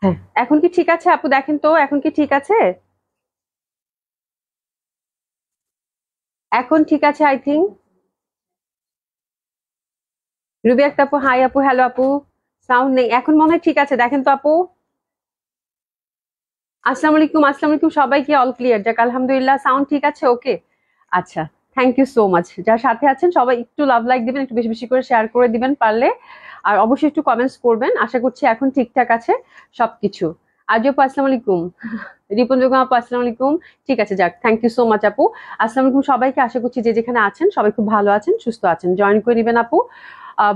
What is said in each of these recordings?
হ্যাঁ, এখন কি ঠিক আছে আপু? দেখেন তো এখন কি ঠিক আছে? এখন ঠিক আছে আই থিঙ্ক। রুবি একটা আপু, হাই আপু, হ্যালো আপু। সাউন্ড নেই এখন, মনে হয় ঠিক আছে, দেখেন তো আপু। আসসালামু আলাইকুম, আসসালামু আলাইকুম সবাইকে, অল ক্লিয়ার, যাক আলহামদুলিল্লাহ, সাউন্ড ঠিক আছে, ওকে। আচ্ছা, থ্যাংক ইউ সো মাচ। যার সাথে আছেন সবাই একটু লাভ লাইক দিবেন, একটু বেশি বেশি করে শেয়ার করে দিবেন পারলে। আর অবশ্যই একটু কমেন্টস করবেন, আশা করছি এখন ঠিকঠাক আছে সবকিছু। আজ আপু আসসালামু আলাইকুম। রিপন বেগম আপু আসসালামু আলাইকুম। ঠিক আছে, যাক, থ্যাংক ইউ সো মাচ আপু। আসসালামু আলাইকুম সবাইকে, আশা করছি যে যেখানে আছেন সবাই খুব ভালো আছেন, সুস্থ আছেন। জয়েন করে নিবেন আপু।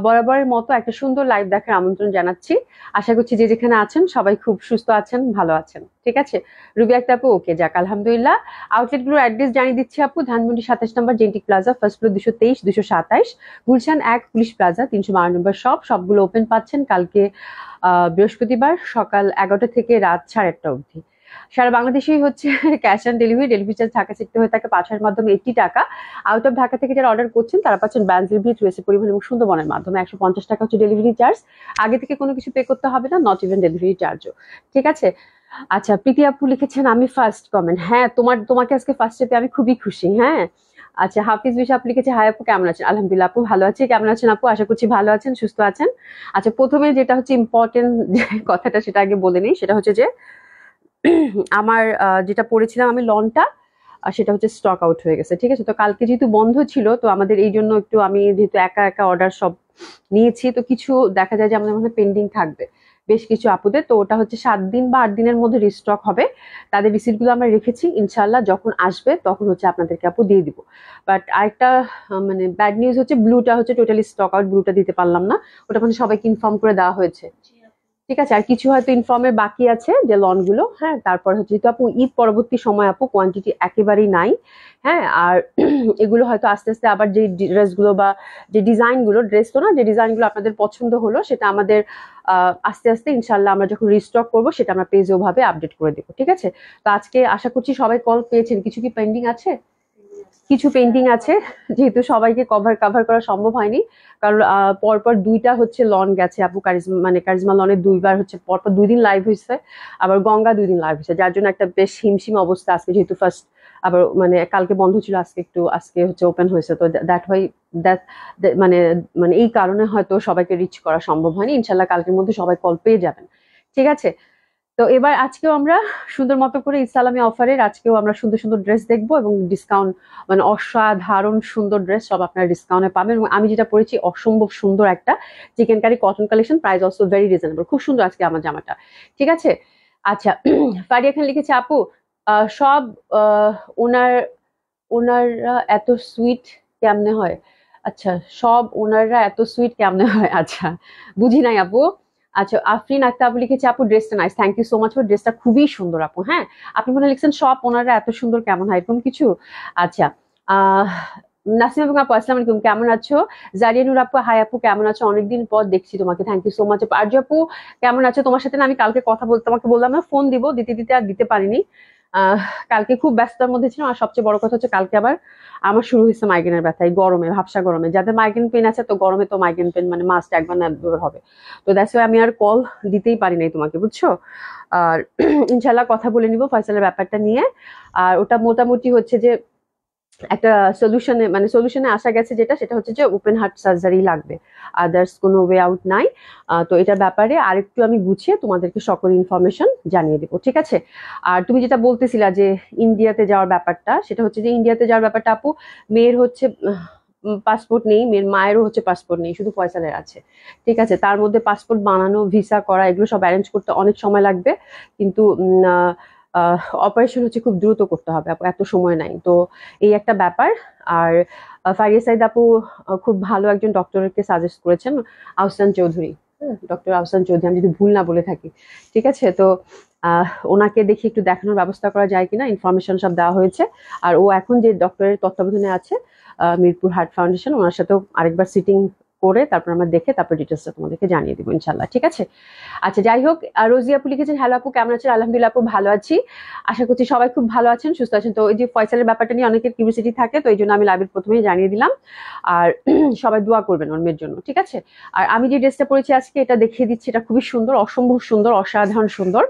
বরাবরের মতো একটা সুন্দর লাইভ দেখার আমন্ত্রণ জানাচ্ছি। আশা করছি যে যেখানে আছেন সবাই খুব সুস্থ আছেন, ভালো আছেন। ঠিক আছে, রুবি আক্তার আপু, ওকে, যাক আলহামদুলিল্লাহ। আউটলেট গুলোর অ্যাড্রেস জানিয়ে দিচ্ছি আপু। ধানমন্ডি 27 নম্বর Genetic plaza, first floor 223 227। Gulshan 1 police plaza 312 নম্বর শপ। সবগুলো ওপেন পাচ্ছেন কালকে বৃহস্পতিবার সকাল 11টা থেকে রাত 8:30 অবধি। সারা বাংলাদেশেই হচ্ছে cash on delivery. Delivery charge Dhaka সিটিতে হয়ে থাকে পাঠানোর মাধ্যমে 80 টাকা। আউট অফ ঢাকা থেকে যারা অর্ডার করছেন তারা পাচ্ছেন ব্যান্ড ডেলিভারি, ট্রেসে পরিবহন এবং সুন্দরবনের মাধ্যমে। 150 টাকা হচ্ছে ডেলিভারি চার্জ। আগে থেকে কোনো কিছু পে করতে হবে না, নট ইভেন ডেলিভারি চার্জও। ঠিক আছে। আচ্ছা, প্রীতি আপু লিখেছেন আমি ফার্স্ট কমেন্ট। হ্যাঁ, তোমাকে আজকে ফার্স্ট পেয়ে আমি খুবই খুশি। হ্যাঁ। আচ্ছা, হাফিজ বিশ আপু লিখেছে হাই আপু, কেমন আছেন? আলহামদুলিল্লাহ আপু, ভালো আছি। কেমন আছেন আপু? আশা করছি ভালো আছেন, সুস্থ আছেন। আচ্ছা, প্রথমে যেটা হচ্ছে ইম্পর্টেন্ট যে কথাটা, সেটা আগে বলে নিই। সেটা হচ্ছে যে আমার যেটা পড়েছিলাম আমি লনটা, সেটা হচ্ছে স্টক আউট হয়ে গেছে। ঠিক আছে, তো কালকে যেহেতু বন্ধ ছিল, তো আমাদের এই জন্য একটু, আমি যেহেতু একা একা অর্ডার সব নিয়েছি, তো কিছু দেখা যায় যে আমাদের মনে পেন্ডিং থাকবে বেশ কিছু আপুদের। তো ওটা হচ্ছে 7 দিন বা 8 দিনের মধ্যে রিস্টক হবে। তাদের রিসিপ্ট গুলো আমরা রেখেছি, ইনশাল্লাহ যখন আসবে তখন হচ্ছে আপনাদেরকে আপু দিয়ে দিব। বাট আরেকটা মানে ব্যাড নিউজ হচ্ছে, ব্লুটা হচ্ছে টোটালি স্টক আউট, ব্লুটা দিতে পারলাম না। ওটা মানে সবাইকে ইনফর্ম করে দেওয়া হয়েছে। ঠিক আছে, আর কিছু হয়তো ইনফর্মের বাকি আছে যে লন গুলো। হ্যাঁ, তারপর হচ্ছে যেহেতু আপু ঈদ পরবর্তী সময় আপু কোয়ান্টিটি একেবারেই নাই। হ্যাঁ, আর এগুলো হয়তো আস্তে আস্তে আবার যে ড্রেস গুলো বা যে ডিজাইন গুলো, ড্রেস তো না, যে ডিজাইন গুলো আপনাদের পছন্দ হলো সেটা আমাদের আস্তে আস্তে ইনশাল্লাহ আমরা যখন রিস্টক করবো সেটা আমরা পেজে ভাবে আপডেট করে দেবো। ঠিক আছে, তো আজকে আশা করছি সবাই কল পেয়েছেন। কিছু কি পেন্ডিং আছে? কিছু পেন্টিং আছে, যেহেতু সবাইকে কভার করা সম্ভব হয়নি। কারণ পরপর দুইটা হচ্ছে লন গেছে আপু, কারিজমা মানে কারিজমা লনে দুইবার হচ্ছে পরপর 2 দিন লাইভ হয়েছে। আবার গঙ্গা 2 দিন লাইভ হয়েছে, যার জন্য একটা বেশ হিমশিম অবস্থা আজকে, যেহেতু ফার্স্ট আবার মানে কালকে বন্ধ ছিল, আজকে হচ্ছে ওপেন হয়েছে। তো দ্যাট হয় দ্যাট মানে মানে এই কারণে হয়তো সবাইকে রিচ করা সম্ভব হয়নি। ইনশাল্লাহ কালকের মধ্যে সবাই কল পেয়ে যাবেন। ঠিক আছে, তো এবার আজকেও আমরা সুন্দর মতো করে ইসলামী অফারের আজকেও আমরা সুন্দর সুন্দর ড্রেস দেখবো, এবং ডিসকাউন্ট মানে অসাধারণ সুন্দর ড্রেস সব আপনারা ডিসকাউন্টে পাবেন। এবং আমি যেটা পরেছি অসম্ভব সুন্দর একটা chicken curry cotton collection, price also very reasonable, খুব সুন্দর আজকে আমার জামাটা। ঠিক আছে। আচ্ছা, ফারিয়া খান লিখেছে আপু, সব আহ, ওনার ওনারা এত সুইট কেমনে হয়? আচ্ছা, সব ওনাররা এত সুইট কেমনে হয়? আচ্ছা, বুঝি নাই আপু। আচ্ছা, আফরিন আক্তার আপু লিখেছে আপু ড্রেসটা nice, thank you so much, ড্রেসটা খুবই সুন্দর আপু। হ্যাঁ, আপনি মনে হয় লিখছেন সব ওনাররা এত সুন্দর কেমন হয়, এরকম কিছু। আচ্ছা, আহ নাসিমা বেগম আপু আসসালামু আলাইকুম, কেমন আছো? জারিয়া নূর আপু হাই আপু, কেমন আছো? অনেকদিন পর দেখছি তোমাকে, thank you so much. Arzoo আপু কেমন আছো? তোমার সাথে না আমি কালকে কথা বলতে, তোমাকে বললাম না, ফোন দিব, দিতে দিতে আর দিতে পারিনি। আহ কালকে খুব ব্যস্ততার মধ্যে ছিলাম। আর সবচেয়ে বড় কথা হচ্ছে কালকে আবার আমার শুরু হয়েছে মাইগ্রেনের ব্যথা, এই গরমে, ভাবসা গরমে। যাদের মাইগ্রেন পেন আছে, তো গরমে তো মাইগ্রেন পেন মানে মাস্ট একবার না একবার হবে। তো দ্যাটস ওয়াই আমি আর কল দিতেই পারি নাই তোমাকে, বুঝছো। আর ইনশাল্লাহ কথা বলে নিব ফয়সালের ব্যাপারটা নিয়ে। আর ওটা মোটামুটি হচ্ছে যে একটা সলিউশনে আসা গেছে, যেটা সেটা হচ্ছে যে ওপেন হার্ট সার্জারি লাগবে, আদার্স কোনো ওয়ে আউট নাই। তো এটার ব্যাপারে আরেকটু আমি গুছিয়ে তোমাদেরকে সকল ইনফরমেশন জানিয়ে দেবো। ঠিক আছে। আর তুমি যেটা বলতেছিলা যে ইন্ডিয়াতে যাওয়ার ব্যাপারটা, সেটা হচ্ছে যে ইন্ডিয়াতে যাওয়ার ব্যাপারটা আপু, মেয়ের হচ্ছে পাসপোর্ট নেই, মেয়ের মায়েরও হচ্ছে পাসপোর্ট নেই, শুধু ফয়সালের আছে। ঠিক আছে, তার মধ্যে পাসপোর্ট বানানো, ভিসা করা, এগুলো সব অ্যারেঞ্জ করতে অনেক সময় লাগবে। কিন্তু অপারেশন হচ্ছে খুব দ্রুত করতে হবে আপু, এত সময় নাই তো, এই একটা ব্যাপার। আর ফারিয়া সাইদ আপু খুব ভালো একজন ডক্টরকে সাজেস্ট করেছেন, আহসান চৌধুরী। ডক্টর আহসান চৌধুরী, আমি যদি ভুল না বলে থাকি। ঠিক আছে, তো ওনাকে দেখি একটু দেখানোর ব্যবস্থা করা যায় কিনা, ইনফরমেশন সব দেওয়া হয়েছে। আর ও এখন যে ডক্টরের তত্ত্বাবধানে আছে মিরপুর হার্ট ফাউন্ডেশন, ওনার সাথেও আরেকবার সিটিং করে তারপর আমরা দেখে তারপর ডিটেলসটা তোমাদেরকে জানিয়ে দিব ইনশাল্লাহ, ঠিক আছে? আচ্ছা, যাই হোক, রোজি আপু লিখেছেন, হ্যালো আপু, কেমন আছেন? আলহামদুলিল্লাহ আপু, ভালো আছি, আশা করছি সবাই খুব ভালো আছেন, সুস্থ আছেন। তো এই যে ফয়সালের ব্যাপারটা নিয়ে অনেকের কিউরিওসিটি থাকে, তো এই জন্য আমি লাইভের প্রথমেই জানিয়ে দিলাম। আর সবাই দোয়া করবেন ওর মেয়ের জন্য, ঠিক আছে? আর আমি যে ড্রেসটা পরেছি আজকে, এটা দেখিয়ে দিচ্ছি, এটা খুবই সুন্দর, অসম্ভব সুন্দর, অসাধারণ সুন্দর,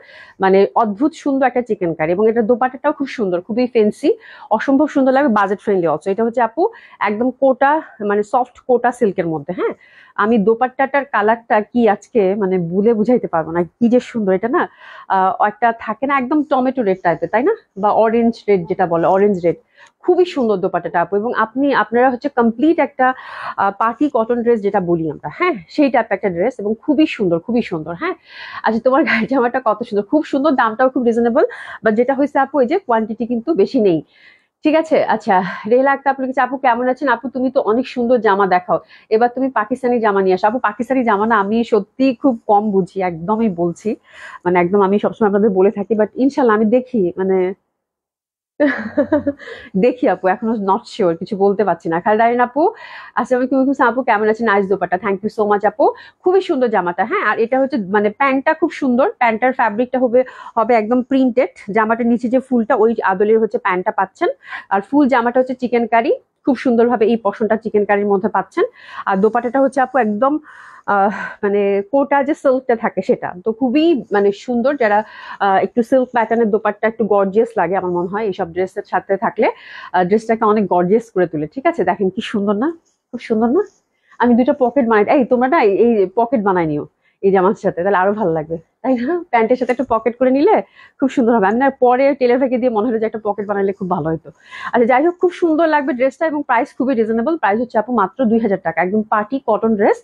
মানে অদ্ভুত সুন্দর একটা চিকেন কারি, এবং এটা দোপাট্টাটাও খুব সুন্দর, খুবই ফেন্সি, অসম্ভব সুন্দর লাগে, বাজেট ফ্রেন্ডলি অলসো। এটা হচ্ছে আপু একদম কোটা, মানে সফট কোটা সিল্কের মধ্যে। হ্যাঁ, আমি দোপাট্টাটার কালারটা কি আজকে মানে বলে বুঝাইতে পারবো না, কি যে সুন্দর এটা না। একটা থাকে না একদম টমেটো রেড টাইপের, তাই না, বা অরেঞ্জ রেড যেটা বলে, অরেঞ্জ রেড, খুবই সুন্দর দোপাট্টাটা আপু। এবং আপনারা হচ্ছে কমপ্লিট একটা পার্টি কটন ড্রেস যেটা বলি আমরা, হ্যাঁ, সেই টাইপ একটা ড্রেস, এবং খুবই সুন্দর, খুবই সুন্দর। হ্যাঁ, আচ্ছা, তোমার গায়ের জামাটা কত সুন্দর, খুব সুন্দর, দামটাও খুব রিজনেবল, বাট যেটা হয়েছে আপু, এই যে কোয়ান্টিটি কিন্তু বেশি নেই, ঠিক আছে? আচ্ছা, রেলা আক্তার আপু লিখেছে, আপু কেমন আছেন? আপু তুমি তো অনেক সুন্দর জামা দেখাও, এবার তুমি পাকিস্তানি জামা নিয়ে আসো। আপু পাকিস্তানি জামা না আমি সত্যি খুব কম বুঝি, একদমই বলছি, মানে একদম আমি সবসময় আপনাদের বলে থাকি, বাট ইনশাল্লাহ আমি দেখি, মানে দেখি আপু, এখনো নট শিওর, কিছু বলতে পারছি না। খালদারিন আপু, আসসালামু আলাইকুম আপু, কেমন আছেন? Nice dupatta, thank you so much আপু, খুবই সুন্দর জামাটা। হ্যাঁ, আর এটা হচ্ছে মানে প্যান্টটা খুব সুন্দর, প্যান্টার ফ্যাব্রিকটা হবে হবে একদম প্রিন্টেড, জামাটার নিচে যে ফুলটা ওই আদলের হচ্ছে প্যান্টটা পাচ্ছেন, আর ফুল জামাটা হচ্ছে চিকেন কারি, খুব সুন্দরভাবে এই পশনটা চিকেন কারির মধ্যে পাচ্ছেন। আর দোপাট্টাটা হচ্ছে আপু একদম মানে কোটা যে সিল্কটা থাকে সেটা, তো খুবই মানে সুন্দর। যারা একটু সিল্ক প্যাটার্নের দোপাট্টা একটু গর্জিয়াস লাগে, আমার মনে হয় এইসব ড্রেসের সাথে থাকলে ড্রেসটাকে অনেক গর্জিয়াস করে তোলে, ঠিক আছে? দেখেন কি সুন্দর না, খুব সুন্দর না? আমি দুটো পকেট বানাই, এই তোমরা না এই পকেট বানাই নিও এই জামার সাথে, তাহলে আরো ভালো লাগবে, তাই না? প্যান্টের সাথে একটা পকেট করে নিলে খুব সুন্দর হবে। আমি না পরে টেলার ভাইকে দিয়ে মনে হলো যে একটা পকেট বানাইলে খুব ভালো হতো। আচ্ছা, যাই হোক, খুব সুন্দর লাগবে ড্রেসটা, এবং প্রাইস খুবই রিজনেবল, প্রাইস হচ্ছে আপু মাত্র 2000 টাকা, একদম পার্টি কটন ড্রেস।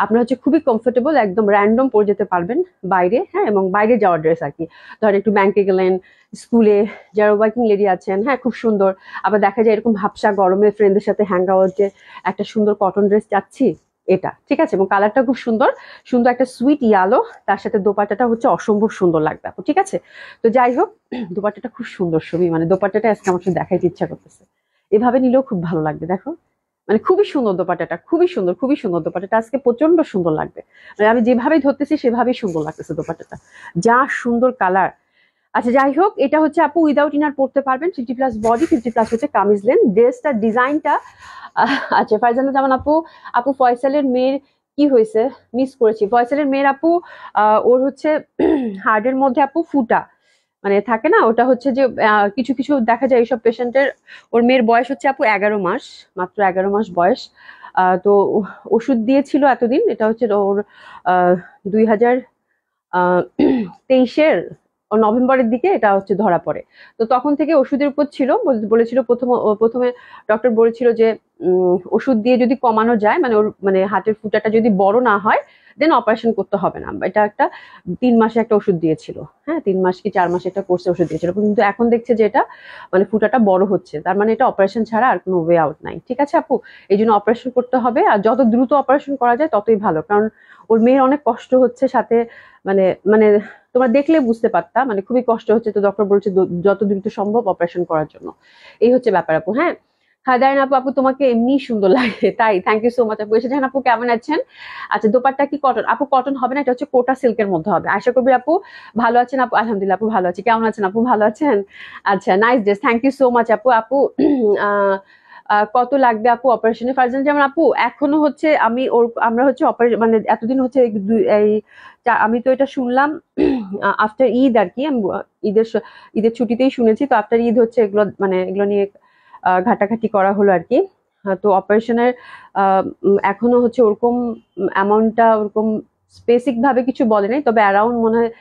আপনার হচ্ছে খুবই কমফোর্টেবল, একদম র্যান্ডম পরে যেতে পারবেন বাইরে, হ্যাঁ, এবং বাইরে যাওয়ার ড্রেস আর কি, ধরেন একটু ব্যাংকে গেলেন, স্কুলে, যারা ওয়ার্কিং লেডি আছেন, হ্যাঁ, খুব সুন্দর। আবার দেখা যায় এরকম ভাবসা গরমে ফ্রেন্ডদের সাথে হ্যাং আউটে একটা সুন্দর কটন ড্রেস চাচ্ছি, এটা ঠিক আছে, এবং কালারটা খুব সুন্দর, সুন্দর একটা সুইট ইয়ালো, তার সাথে দোপাট্টাটা হচ্ছে অসম্ভব সুন্দর লাগবে আপু, ঠিক আছে? তো যাই হোক, দোপাট্টাটা খুব সুন্দর ছবি, মানে দোপাট্টাটা আজকে আমার সাথে দেখাইতে ইচ্ছা করতেছে, এভাবে নিলেও খুব ভালো লাগবে, দেখো, মানে খুবই সুন্দর দোপাট্টাটা, খুবই সুন্দর, খুবই সুন্দর দোপাট্টাটা, আজকে প্রচন্ড সুন্দর লাগবে, মানে আমি যেভাবেই ধরতেছি সেভাবেই সুন্দর লাগতেছে দোপাট্টাটা, যা সুন্দর কালার। আচ্ছা, যাই হোক, এটা হচ্ছে আপু উইদাউট ইনার পড়তে পারবেন, 50+ বডি, 50+ হচ্ছে কামিজ লেন, ড্রেসটার ডিজাইনটা। আচ্ছা, ফারজানা জামান আপু, আপু ফয়সালের মেয়ের কি হয়েছে, মিস করেছি। ফয়সালের মেয়ের আপু ওর হচ্ছে হার্টের মধ্যে আপু ফুটা, মানে থাকে না, ওটা হচ্ছে যে কিছু কিছু দেখা যায় এইসব পেশেন্টের। ওর মেয়ের বয়স হচ্ছে আপু 11 মাস, মাত্র 11 মাস বয়স। তো ওষুধ দিয়েছিল এতদিন, এটা হচ্ছে ওর 2023-এর নভেম্বরের দিকে এটা হচ্ছে ধরা পড়ে। তো তখন থেকে ওষুধের উপর ছিল, বলেছিল প্রথমে ডক্টর বলেছিল যে ওষুধ দিয়ে যদি কমানো যায়, মানে ওর মানে হার্টের ফুটাটা যদি বড় না হয়, দেন অপারেশন করতে হবে না। এটা একটা 3 মাসে একটা ওষুধ দিয়েছিল, হ্যাঁ, 3 মাস কি 4 মাসে একটা কোর্সে ওষুধ দিয়েছিল, কিন্তু এখন দেখছে যে এটা মানে ফুটাটা বড় হচ্ছে, তার মানে এটা অপারেশন ছাড়া আর কোনো ওয়ে আউট নাই, ঠিক আছে আপু? এই জন্য অপারেশন করতে হবে, আর যত দ্রুত অপারেশন করা যায় ততই ভালো, কারণ ওর মেয়ের অনেক কষ্ট হচ্ছে সাথে, মানে মানে তোমরা দেখলে বুঝতে পারতা, মানে খুবই কষ্ট হচ্ছে, তো ডক্টর বলছে যত দ্রুত সম্ভব অপারেশন করার জন্য। এই হচ্ছে ব্যাপার আপু। হ্যাঁ, হায়দারিন আপু, আপু তোমাকে এমনি সুন্দর লাগে, তাই থ্যাংক ইউ সো মাচ আপু। এসেছেন আপু, কেমন আছেন? আচ্ছা, দোপাট্টা কি কটন? আপু কটন হবে না, এটা হচ্ছে কোটা সিল্কের মধ্যে হবে। আশা করি আপু ভালো আছেন আপু? আলহামদুলিল্লাহ আপু ভালো আছি, কেমন আছেন আপু? ভালো আছেন? আচ্ছা, nice dress, thank you so much আপু। আপু কত লাগবে আপু অপারেশনে? ফারজান যেমন আপু, এখনো হচ্ছে আমরা হচ্ছে অপারেশন, মানে এতদিন হচ্ছে এই আমি তো এটা শুনলাম আফটার ঈদ আর কি, আমি ঈদের ছুটিতেই শুনেছি, তো আফটার ঈদ হচ্ছে এগুলো, মানে এগুলো নিয়ে ঘাটাঘাটি করা হলো আর কি। তো অপারেশনের এখনো হচ্ছে ওরকম অ্যামাউন্টটা ওরকম স্পেসিফিক ভাবে কিছু বলে নাই, তবে অ্যারাউন্ড মনে হয়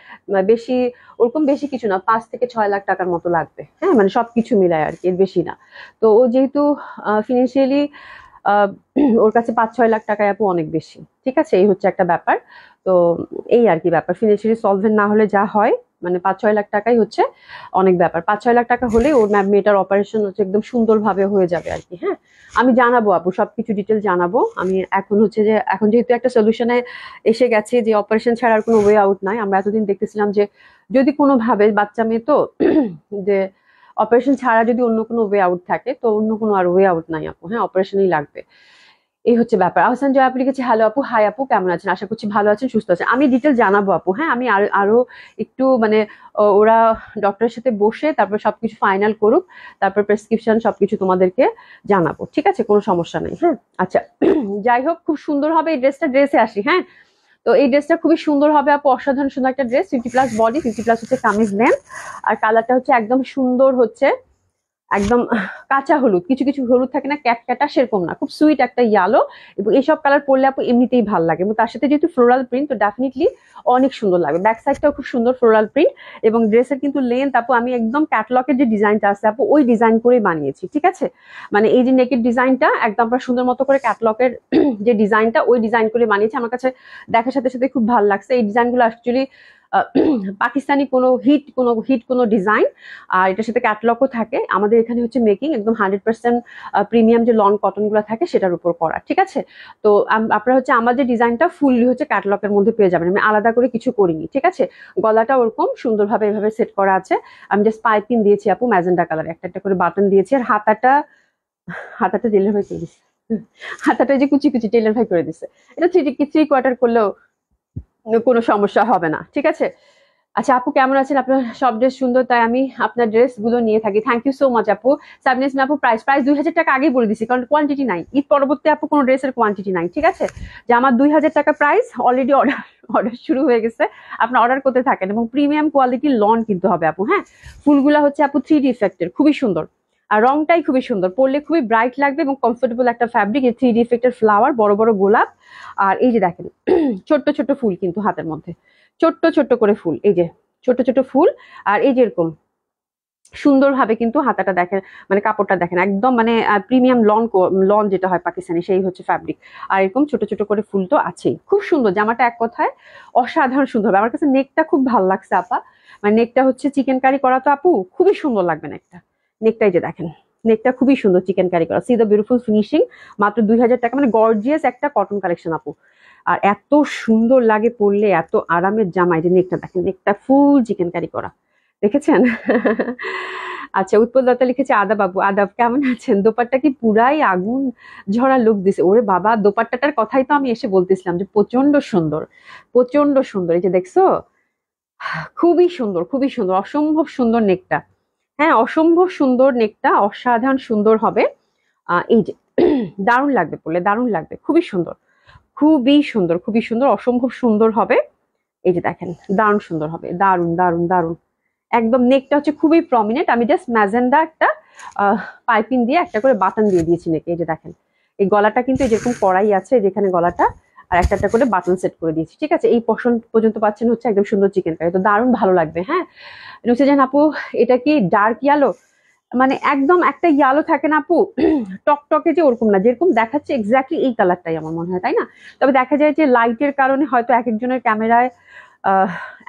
বেশি, ওরকম বেশি কিছু না, 5 থেকে 6 লাখ টাকার মতো লাগবে, হ্যাঁ, মানে সবকিছু মিলায় আর কি, এর বেশি না। তো ও যেহেতু ফিনান্সিয়ালি ওর কাছে 5-6 লাখ টাকায় আপু অনেক বেশি, ঠিক আছে, এই হচ্ছে একটা ব্যাপার। তো এই আর কি ব্যাপার, ফিনান্সিয়ালি সলভেন্ট না হলে যা হয়, মানে 5-6 লাখ টাকাই হচ্ছে অনেক ব্যাপার, 5-6 লাখ টাকা হলে ওর মেয়েটার অপারেশন হচ্ছে একদম সুন্দরভাবে হয়ে যাবে আর কি। হ্যাঁ, আমি জানাবো আপু, সবকিছু ডিটেল জানাবো আমি। এখন হচ্ছে যে এখন যেহেতু একটা সলিউশনে এসে গেছে যে অপারেশন ছাড়া আর কোনো ওয়ে আউট নাই, আমরা এতদিন দেখতেছিলাম যে যদি কোনোভাবে বাচ্চা মেয়ে তো যে অপারেশন ছাড়া যদি অন্য কোনো ওয়ে আউট থাকে, তো অন্য কোনো আর ওয়ে আউট নাই আপু, হ্যাঁ, অপারেশনই লাগবে। এই হচ্ছে ব্যাপার। আহসান জয় আপু লিখেছে হ্যালো আপু, হাই আপু, কেমন আছেন? আশা করছি ভালো আছেন, সুস্থ আছেন। আমি ডিটেল জানাবো আপু, হ্যাঁ আমি আরো একটু মানে ওরা ডক্টরের সাথে বসে তারপর সবকিছু ফাইনাল করুক, তারপর প্রেসক্রিপশন সবকিছু তোমাদেরকে জানাবো, ঠিক আছে, কোনো সমস্যা নেই। হ্যাঁ আচ্ছা, যাই হোক খুব সুন্দর হবে এই ড্রেসটা। ড্রেসে আসি, হ্যাঁ তো এই ড্রেসটা খুবই সুন্দর হবে আপু, অসাধারণ সুন্দর একটা ড্রেস। 50+ বডি, 50+ হচ্ছে কামিজ লেন্থ, আর কালারটা হচ্ছে একদম সুন্দর, হচ্ছে একদম কাঁচা হলুদ, কিছু কিছু হলুদ থাকে না ক্যাটক্যাটা, সেরকম না, খুব সুইট একটা ইয়েলো। এবং এইসব কালার পরলে আপু এমনিতেই ভালো লাগে, এবং তার সাথে যেহেতু ফ্লোরাল প্রিন্ট, তো ডেফিনেটলি অনেক সুন্দর লাগবে। ব্যাক সাইডটাও খুব সুন্দর ফ্লোরাল প্রিন্ট, এবং ড্রেসের কিন্তু লেন্থ আপু আমি একদম ক্যাটলগের যে ডিজাইনটা আছে আপু ওই ডিজাইন করেই বানিয়েছি, ঠিক আছে। মানে এই যে নেকের ডিজাইনটা একদম আমরা সুন্দর মতো করে ক্যাটলগের যে ডিজাইনটা ওই ডিজাইন করে বানিয়েছি। আমার কাছে দেখার সাথে সাথে খুব ভালো লাগছে। এই ডিজাইনগুলো অ্যাকচুয়ালি পাকিস্তানি কোনো ডিজাইন, আর এটার সাথে ক্যাটলগও থাকে। আমাদের এখানে হচ্ছে মেকিং একদম 100% প্রিমিয়াম যে লন কটন গুলো থাকে সেটার উপর করা, ঠিক আছে। তো আপনারা হচ্ছে আমাদের ডিজাইনটা ফুললি হচ্ছে ক্যাটলগের মধ্যে পেয়ে যাবেন, আমি আলাদা করে কিছু করিনি, ঠিক আছে। গলাটা ওরকম সুন্দরভাবে এভাবে সেট করা আছে। আমি জাস্ট পাইপিং দিয়েছি আপু ম্যাজেন্ডা কালার, একটা একটা করে বাটন দিয়েছি। আর হাতাটা টেলার ভাই করে দিচ্ছে, হাতাটা যে কুচি কুচি টেলার ভাই করে দিচ্ছে। এটা 3 কোয়ার্টার করলেও কোনো সমস্যা হবে না, ঠিক আছে। আচ্ছা আপু কেমন আছেন? আপনার সব ড্রেস সুন্দর, তাই আমি আপনার ড্রেস গুলো নিয়ে থাকি। থ্যাংক ইউ সো মাচ আপু। সাবনিস আপু প্রাইস 2000 টাকা আগেই বলে দিছি, কারণ কোয়ান্টিটি নাই। ঈদ পরবর্তী আপু কোনো ড্রেসের কোয়ান্টিটি নাই, ঠিক আছে। যে আমার 2000 টাকা প্রাইস, অলরেডি অর্ডার শুরু হয়ে গেছে, আপনার অর্ডার করতে থাকেন। এবং প্রিমিয়াম কোয়ালিটির লন কিনতে হবে আপু, হ্যাঁ। ফুলগুলা হচ্ছে আপু 3D ইফেক্টের, খুবই সুন্দর। আর রংটাই খুবই সুন্দর, পরলে খুবই ব্রাইট লাগবে এবং কমফোর্টেবল একটা ফ্যাব্রিক। এই 3D ইফেক্টের ফ্লাওয়ার, বড় বড় গোলাপ, আর এই যে দেখেন ছোট্ট ছোট্ট ফুল কিন্তু হাতের মধ্যে, ছোট্ট ছোট্ট করে ফুল, এই যে ছোট ছোট ফুল। আর এই যেরকম সুন্দরভাবে কিন্তু হাতাটা দেখেন, মানে কাপড়টা দেখেন একদম মানে প্রিমিয়াম লন যেটা হয় পাকিস্তানি, সেই হচ্ছে ফ্যাব্রিক। আর এরকম ছোট ছোট করে ফুল তো আছেই, খুব সুন্দর জামাটা, এক কথায় অসাধারণ সুন্দর হবে। আমার কাছে নেকটা খুব ভালো লাগছে আপা, মানে নেকটা হচ্ছে চিকেন কারি করা, তো আপু খুবই সুন্দর লাগবে নেকটাই যে দেখেন, নেকটা খুবই সুন্দর চিকেন কারি করা। সি দ্য বিউটিফুল ফিনিশিং, মাত্র 2000 টাকা, মানে গর্জিয়াস একটা কটন কালেকশন আপু। আর এত সুন্দর লাগে পরলে, এত আরামের জামা। এই যে নেকটা দেখেন, নেকটা ফুল চিকেন কারি করা, দেখেছেন? আচ্ছা উৎপল দত্তা লিখেছে আদাব বাবু, আদাব, কেমন আছেন? দোপাট্টা কি পুরাই আগুন ঝরা লুক দিছে। ওরে বাবা, দোপাট্টাটার কথাই তো আমি এসে বলতেছিলাম যে প্রচন্ড সুন্দর, প্রচন্ড সুন্দর। এই যে দেখছো, খুবই সুন্দর, খুবই সুন্দর, অসম্ভব সুন্দর নেকটা। হ্যাঁ অসম্ভব সুন্দর নেকটা, অসাধারণ সুন্দর হবে। এই যে দারুণ লাগবে পরলে, দারুণ লাগবে, খুবই সুন্দর, খুবই সুন্দর, খুবই সুন্দর, অসম্ভব সুন্দর হবে। এই যে দেখেন দারুণ সুন্দর হবে, দারুণ দারুণ দারুণ। একদম নেকটা হচ্ছে খুবই প্রমিনেন্ট। আমি জাস্ট ম্যাজেন্ডা একটা পাইপিং দিয়ে একটা করে বাটন দিয়ে দিয়েছি নেকে। এই যে দেখেন, এই গলাটা কিন্তু যেরকম কড়াই আছে, যেখানে গলাটা, আর একটা একটা করে বাটন সেট করে দিয়েছি, ঠিক আছে। এই পশন পর্যন্ত পাচ্ছেন হচ্ছে একদম সুন্দর চিকেন কারি, তো দারুণ ভালো লাগবে। হ্যাঁ নুসরাত আপু, এটা কি ডার্ক ইয়ালো? মানে একদম একটা ইয়ালো থাকে না আপু, টকটকে যে ওরকম না, যেরকম দেখাচ্ছে এক্স্যাক্টলি এই কালারটাই আমার মনে হয়, তাই না? তবে দেখা যায় যে লাইটের কারণে হয়তো এক একজনের ক্যামেরায়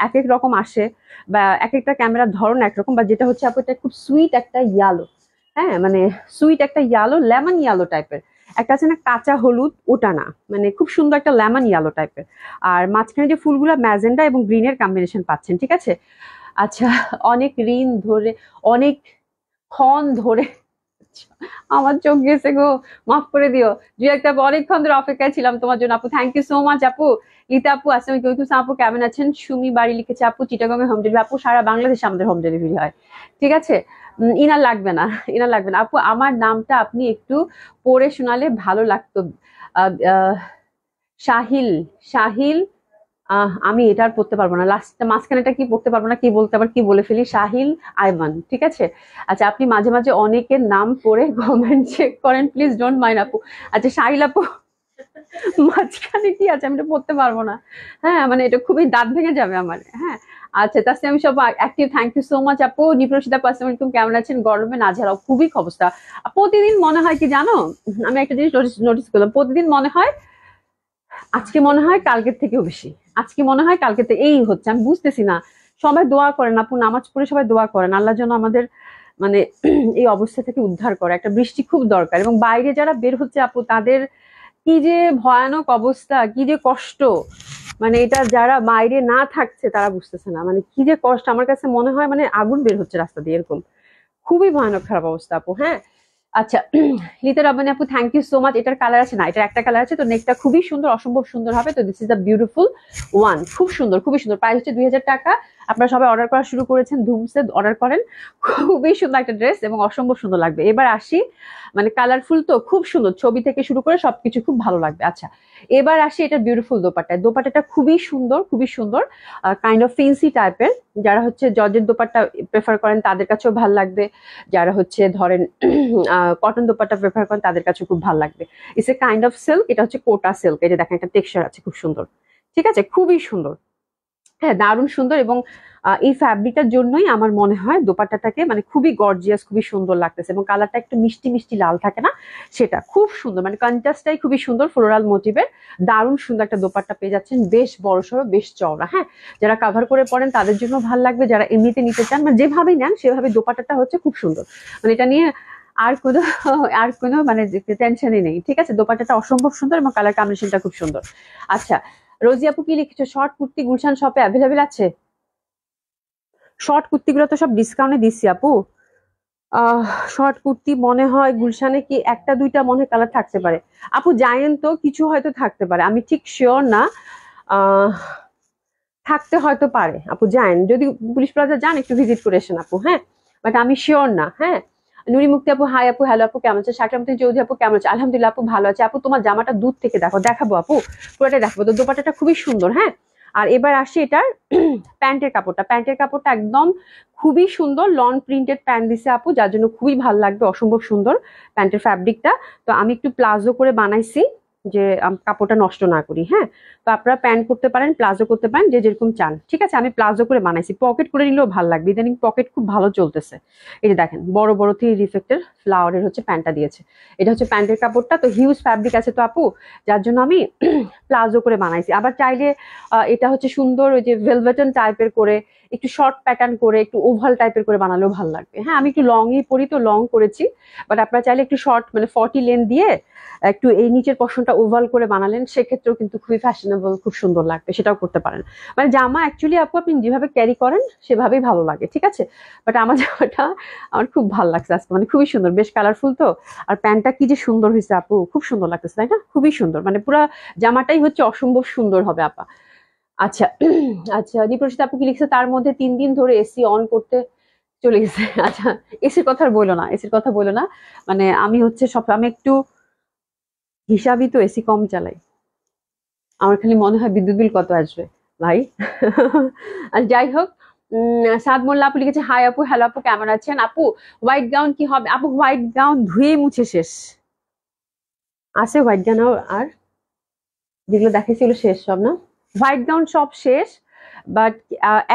এক এক রকম আসে, বা এক একটা ক্যামেরার ধরন একরকম। বা যেটা হচ্ছে আপু, এটা খুব সুইট একটা ইয়ালো, হ্যাঁ মানে সুইট একটা ইয়ালো, লেমন ইয়ালো টাইপের। একটা আছে না কাঁচা হলুদ, ওটা না, মানে খুব সুন্দর একটা লেমন ইয়ালো টাইপের। আর মাঝখানে যে ফুলগুলা ম্যাজেন্ডা এবং গ্রিনের কম্বিনেশন পাচ্ছেন, ঠিক আছে। আচ্ছা, অনেক ঋণ ধরে, অনেক ক্ষণ ধরে আমার চোখ গেছে গো, মাফ করে দিও। একটা অনেকক্ষণ ধরে অপেক্ষায় ছিলাম তোমার জন্য আপু। থ্যাংক ইউ সো মাচ আপু। লিতা আপু আসসালামু আলাইকুম, আপু কেমন আছেন? সুমি বাড়ি লিখেছে আপু চিটাগং এ হোম ডেলিভারি। আপু সারা বাংলাদেশে আমাদের হোম ডেলিভারি হয়, ঠিক আছে। ইনার লাগবে না, ইনার লাগবে না আপু। আমার নামটা আপনি একটু পড়ে শোনালে ভালো লাগতো। সাহিল, সাহিল, আমি এটা আর পড়তে পারবো না, লাস্ট মাঝখানেটা কি পড়তে পারবো না, কি বলতে আবার কি বলে ফেলি। সাহিল আইমান, ঠিক আছে। আচ্ছা আপনি মাঝে মাঝে অনেকের নাম পড়ে কমেন্ট চেক করেন, প্লিজ ডোন্ট মাইন্ড আপু। আচ্ছা সাহিল আপু, মাঝখানে কি আছে আমি এটা পড়তে পারবো না, হ্যাঁ মানে এটা খুবই দাঁত ভেঙে যাবে আমার, হ্যাঁ। আচ্ছা তাহলে আমি সব active, thank you so much আপু। নিপ্রসিদা আসসালামু আলাইকুম, কেমন আছেন? গরমে নাজেহাল, খুবই অবস্থা। প্রতিদিন মনে হয় কি জানো, আমি একটা জিনিস নোটিস করলাম, প্রতিদিন মনে হয় আজকে মনে হয় কালকের থেকেও বেশি, আজকে মনে হয় কালকে থেকে এই হচ্ছে, আমি বুঝতেছি না। সবাই দোয়া করেন আপু, নামাজ পড়ে সবাই দোয়া করেন আল্লাহ যেন আমাদের মানে এই অবস্থা থেকে উদ্ধার করে। একটা বৃষ্টি খুব দরকার। এবং বাইরে যারা বের হচ্ছে আপু, তাদের কি যে ভয়ানক অবস্থা, কি যে কষ্ট, মানে এটা যারা বাইরে না থাকছে তারা বুঝতেছে না, মানে কি যে কষ্ট। আমার কাছে মনে হয় মানে আগুন বের হচ্ছে রাস্তা দিয়ে, এরকম খুবই ভয়ানক খারাপ অবস্থা আপু। হ্যাঁ আচ্ছা লিতা রব্বানি আপু থ্যাংক ইউ সো মাচ। এটার কালার আছে না, এটার একটা কালার আছে। তো নেকটা খুবই সুন্দর, অসম্ভব সুন্দর হবে। তো this is the beautiful one, খুব সুন্দর খুবই সুন্দর। প্রাইস হচ্ছে 2000 টাকা। আপনারা সবাই অর্ডার করা শুরু করেছেন, ধুমসে অর্ডার করেন। খুবই সুন্দর একটা ড্রেস এবং অসম্ভব সুন্দর লাগবে। এবার আসি, মানে কালারফুল তো খুব সুন্দর, ছবি থেকে শুরু করে সবকিছু খুব ভালো লাগবে। আচ্ছা এবার আসি এটা বিউটিফুল দোপাট্টায়। দোপাট্টাটা খুবই সুন্দর, খুবই সুন্দর, কাইন্ড অফ ফেন্সি টাইপের। যারা হচ্ছে জর্জেট দোপাট্টা প্রেফার করেন তাদের কাছেও ভালো লাগবে। যারা হচ্ছে ধরেন কটন দোপাট্টা প্রেফার করেন তাদের কাছে খুব ভালো লাগবে। It's a kind of silk, এটা হচ্ছে কোটা সিল্ক। এটা দেখেন একটা টেক্সচার আছে খুব সুন্দর, ঠিক আছে, খুবই সুন্দর। হ্যাঁ দারুণ সুন্দর। এবং এই ফ্যাব্রিকটার জন্যই আমার মনে হয় দোপাট্টাটাকে মানে খুবই গর্জিয়াস, খুবই সুন্দর লাগতেছে। এবং কালারটা একটু মিষ্টি মিষ্টি লাল থাকে না, সেটা খুব সুন্দর, মানে কন্ট্রাস্টটাই খুবই সুন্দর, ফ্লোরাল মোটিভের। দারুণ সুন্দর একটা দোপাট্টা পেয়ে যাচ্ছেন, বেশ বড়সড়, বেশ চওড়া। হ্যাঁ যারা কাভার করে পড়েন তাদের জন্য ভালো লাগবে, যারা এমনিতে নিতে চান মানে যেভাবেই নেন সেভাবে দোপাট্টাটা হচ্ছে খুব সুন্দর। মানে এটা নিয়ে আর কোনো আর কোনো মানে টেনশনই নেই, ঠিক আছে। দোপাট্টাটা অসম্ভব সুন্দর এবং কালার কম্বিনেশনটা খুব সুন্দর। আচ্ছা রোজি আপু কি লিখেছো? শর্ট কুর্তি গুলশান শপে অ্যাভেলেবেল আছে? শর্ট কুর্তিগুলো তো সব ডিসকাউন্টে দিচ্ছি আপু। শর্ট কুর্তি মনে হয় গুলশানে কি একটা দুইটা মনে হয় কালার থাকতে পারে আপু, জানেন তো কিছু হয়তো থাকতে পারে, আমি ঠিক শিওর না। আহ থাকতে হয়তো পারে আপু, জানেন যদি পুলিশ প্লাজা যান একটু ভিজিট করে আসেন আপু, হ্যাঁ বাট আমি শিওর না। হ্যাঁ নুরি মুক্তি আপু হাই আপু, হ্যালো আপু কেমন আছে? শাকরামতি চৌধুরী আপু কেমন আছে? আলহামদুলিল্লাহ আপু ভালো আছে। আপু তোমার জামাটা দূর থেকে দেখো, দেখাবো আপু, পুরোটা দেখাবো। তো দোপাট্টাটা খুবই সুন্দর। হ্যাঁ আর এবার আসি এটার প্যান্টের কাপড়টা। প্যান্টের কাপড়টা একদম খুবই সুন্দর, লন প্রিন্টেড প্যান্ট দিছে আপু, যার জন্য খুবই ভালো লাগবে, অসম্ভব সুন্দর প্যান্টের ফ্যাব্রিকটা। তো আমি একটু প্লাজো করে বানাইছি যে কাপড়টা নষ্ট না করি। হ্যাঁ তো আপনারা প্যান্ট করতে পারেন, প্লাজো করতে পারেন, যে যেরকম চান, ঠিক আছে। আমি প্লাজো করে বানাইছি, পকেট করে নিলেও ভালো লাগবে, ইদানিং পকেট খুব ভালো চলতেছে। এই যে দেখেন বড় বড় 3 রিফেক্টের ফ্লাওয়ারের হচ্ছে প্যান্টটা দিয়েছে। এটা হচ্ছে প্যান্টের কাপড়টা। তো হিউজ ফ্যাব্রিক আছে তো আপু, যার জন্য আমি প্লাজো করে বানাইছি। আবার চাইলে এটা হচ্ছে সুন্দর ওই যে ভেলভেটন টাইপের করে, একটু শর্ট প্যাটার্ন করে, একটু ওভাল টাইপের করে বানালেও ভালো লাগবে। হ্যাঁ আমি একটু লংই পরি তো লং করেছি, বাট আপনারা চাইলে একটু শর্ট মানে 40 লেন দিয়ে একটু এই নিচের পশনটা ওভাল করে বানালেন, সেক্ষেত্রেও কিন্তু খুবই ফ্যাশনেবল, খুব সুন্দর লাগবে, সেটাও করতে পারেন। মানে জামা অ্যাকচুয়ালি আপু আপনি যেভাবে ক্যারি করেন সেভাবেই ভালো লাগে, ঠিক আছে। বাট আমার জামাটা আমার খুব ভালো লাগছে আজকে, মানে খুবই সুন্দর, বেশ কালারফুল তো। আর প্যান্টটা কি যে সুন্দর হয়েছে আপু, খুব সুন্দর লাগতেছে তাই না, খুবই সুন্দর, মানে পুরো জামাটাই হচ্ছে অসম্ভব সুন্দর হবে আপা। আচ্ছা আচ্ছা দীপরশিত আপু কি লিখছে? তার মধ্যে 3 দিন ধরে এসি অন করতে চলে গেছে। আচ্ছা এসির কথা বললো না, এসির কথা বললো না। মানে আমি হচ্ছে সব, আমি একটু হিসাবই তো এসি কম চালাই। আমার খালি মনে হয় বিদ্যুৎ বিল কত আসবে ভাই। আর যাই হোক, সাদ মোল্লা আপু লিখেছে হাই আপু, হ্যালো আপু কেমন আছেন? আপু হোয়াইট গাউন কি হবে? আপু হোয়াইট গাউন ধুয়ে মুছে শেষ, আছে হোয়াইট গাউন আর যেগুলো দেখাইছিল শেষ সব না, হোয়াইট গাউন সব শেষ। বাট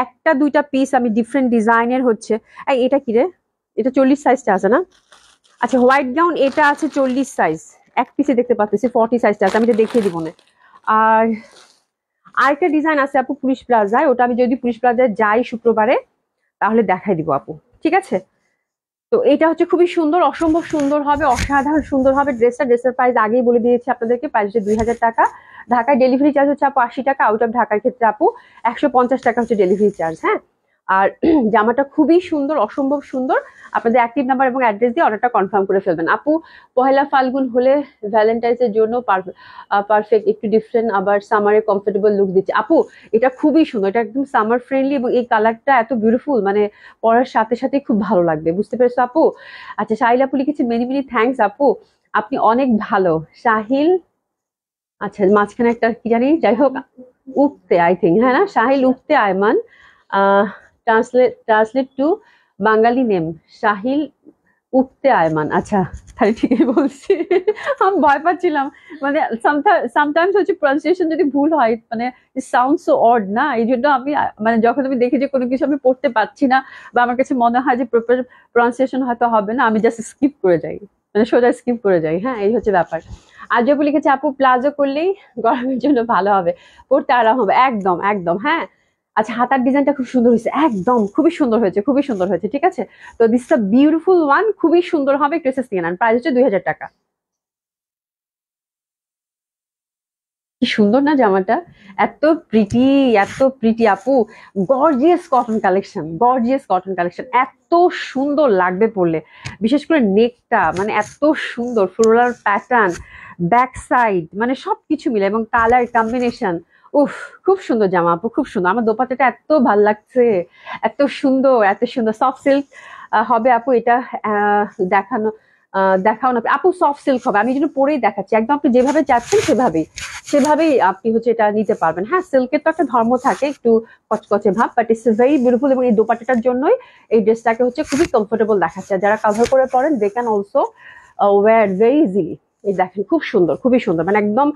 একটা দুইটা পিস আমি ডিফারেন্ট ডিজাইনের হচ্ছে। এই এটা কি রে, এটা 40 সাইজটা আছে না? আচ্ছা হোয়াইট গাউন এটা আছে 40 সাইজ, এক পিসে দেখতে পাচ্ছি 40 সাইজটা আছে, আমি এটা দেখিয়ে দিব না। আর আরেকটা ডিজাইন আছে আপু পুলিশ প্লাজায়, ওটা আমি যদি পুলিশ প্লাজায় যাই শুক্রবারে তাহলে দেখাই দিব আপু, ঠিক আছে। তো এটা হচ্ছে খুবই সুন্দর, অসম্ভব সুন্দর হবে, অসাধারণ সুন্দর হবে ড্রেসটা। ড্রেসের প্রাইস আগেই বলে দিয়েছি আপনাদেরকে, প্রাইস হচ্ছে 2000 টাকা। ঢাকায় ডেলিভারি চার্জ হচ্ছে আপু 80 টাকা, আউট অফ ঢাকার ক্ষেত্রে আপু 150 টাকা হচ্ছে ডেলিভারি চার্জ। হ্যাঁ আর জামাটা খুবই সুন্দর, অসম্ভব সুন্দর। আপনাদের অ্যাক্টিভ নাম্বার এবং অ্যাড্রেস দিয়ে অর্ডারটা কনফার্ম করে ফেলবেন আপু। পহেলা ফাল্গুন হলে ভ্যালেন্টাইন্স এর জন্য পারফেক্ট, একটু ডিফারেন্ট, আবার সামারে কমফোর্টেবল লুক দিচ্ছে আপু। এটা খুবই সুন্দর, এটা একদম সামার ফ্রেন্ডলি এবং এই কালারটা এত বিউটিফুল, মানে পরার সাথে সাথে খুব ভালো লাগবে, বুঝতে পেরেছো আপু? আচ্ছা সাহিল আপু লিখেছে মেনি মেনি থ্যাঙ্কস আপু, আপনি অনেক ভালো। সাহিল, আচ্ছা মাঝখানে একটা কি জানি, যাই হোক উঠতে আই থিঙ্ক, হ্যাঁ না, সাহিল উঠতে Ayman, translate to Bangali name Sahil উঠতে আয়মান। আচ্ছা তাহলে ঠিকই বলছি। আমি ভয় পাচ্ছিলাম, মানে সামটাইমস হচ্ছে প্রনাউন্সিয়েশন যদি ভুল হয়, মানে সাউন্ড সো অড না, এই জন্য আমি মানে যখন আমি দেখি যে কোনো কিছু আমি পড়তে পারছি না বা আমার কাছে মনে হয় যে প্রপার প্রনাউন্সিয়েশন হয়তো হবে না, আমি জাস্ট স্কিপ করে যাই, মানে সোজা স্কিপ করে যাই। হ্যাঁ এই হচ্ছে ব্যাপার। আর যবু লিখেছে আপু প্লাজো করলেই গরমের জন্য ভালো হবে, পড়তে আরাম হবে, একদম একদম। হ্যাঁ আচ্ছা হাতার ডিজাইনটা খুব সুন্দর হয়েছে, একদম খুবই সুন্দর হয়েছে, খুবই সুন্দর হয়েছে, ঠিক আছে। তো this is a beautiful one, খুবই সুন্দর হবে, একটু এসে নিয়ে নেন, প্রাইস হচ্ছে 2000 টাকা। কি সুন্দর না জামাটা, এত প্রিটি, এত প্রিটি আপু। Gorgeous cotton collection, gorgeous cotton collection, এত সুন্দর লাগবে পরলে। বিশেষ করে নেকটা মানে এত সুন্দর, ফ্লোরাল প্যাটার্ন, ব্যাক সাইড, মানে সবকিছু মিলে এবং কালার কম্বিনেশন। উফ, খুব সুন্দর জামা আপু, খুব সুন্দর। আমার দোপাট্টাটা এত ভাল লাগছে, এত সুন্দর, এত সুন্দর। সফট সিল্ক হবে আপু এটা, দেখানো দেখাও না আপু, সফট সিল্ক হবে। আমি এই জন্য পরেই দেখাচ্ছি, একদম আপনি যেভাবে চাচ্ছেন সেভাবেই সেভাবেই আপনি হচ্ছে এটা নিতে পারবেন। হ্যাঁ, সিল্কের তো একটা ধর্ম থাকে, একটু কচকচে ভাব, বাট ইটস ভেরি বিউটিফুল। এবং এই দোপাট্টাটার জন্যই এই ড্রেসটাকে হচ্ছে খুবই কমফোর্টেবল দেখাচ্ছে। যারা কাভার করে পরেন they can also wear very easily. এই দেখেন খুব সুন্দর, খুবই সুন্দর, মানে একদম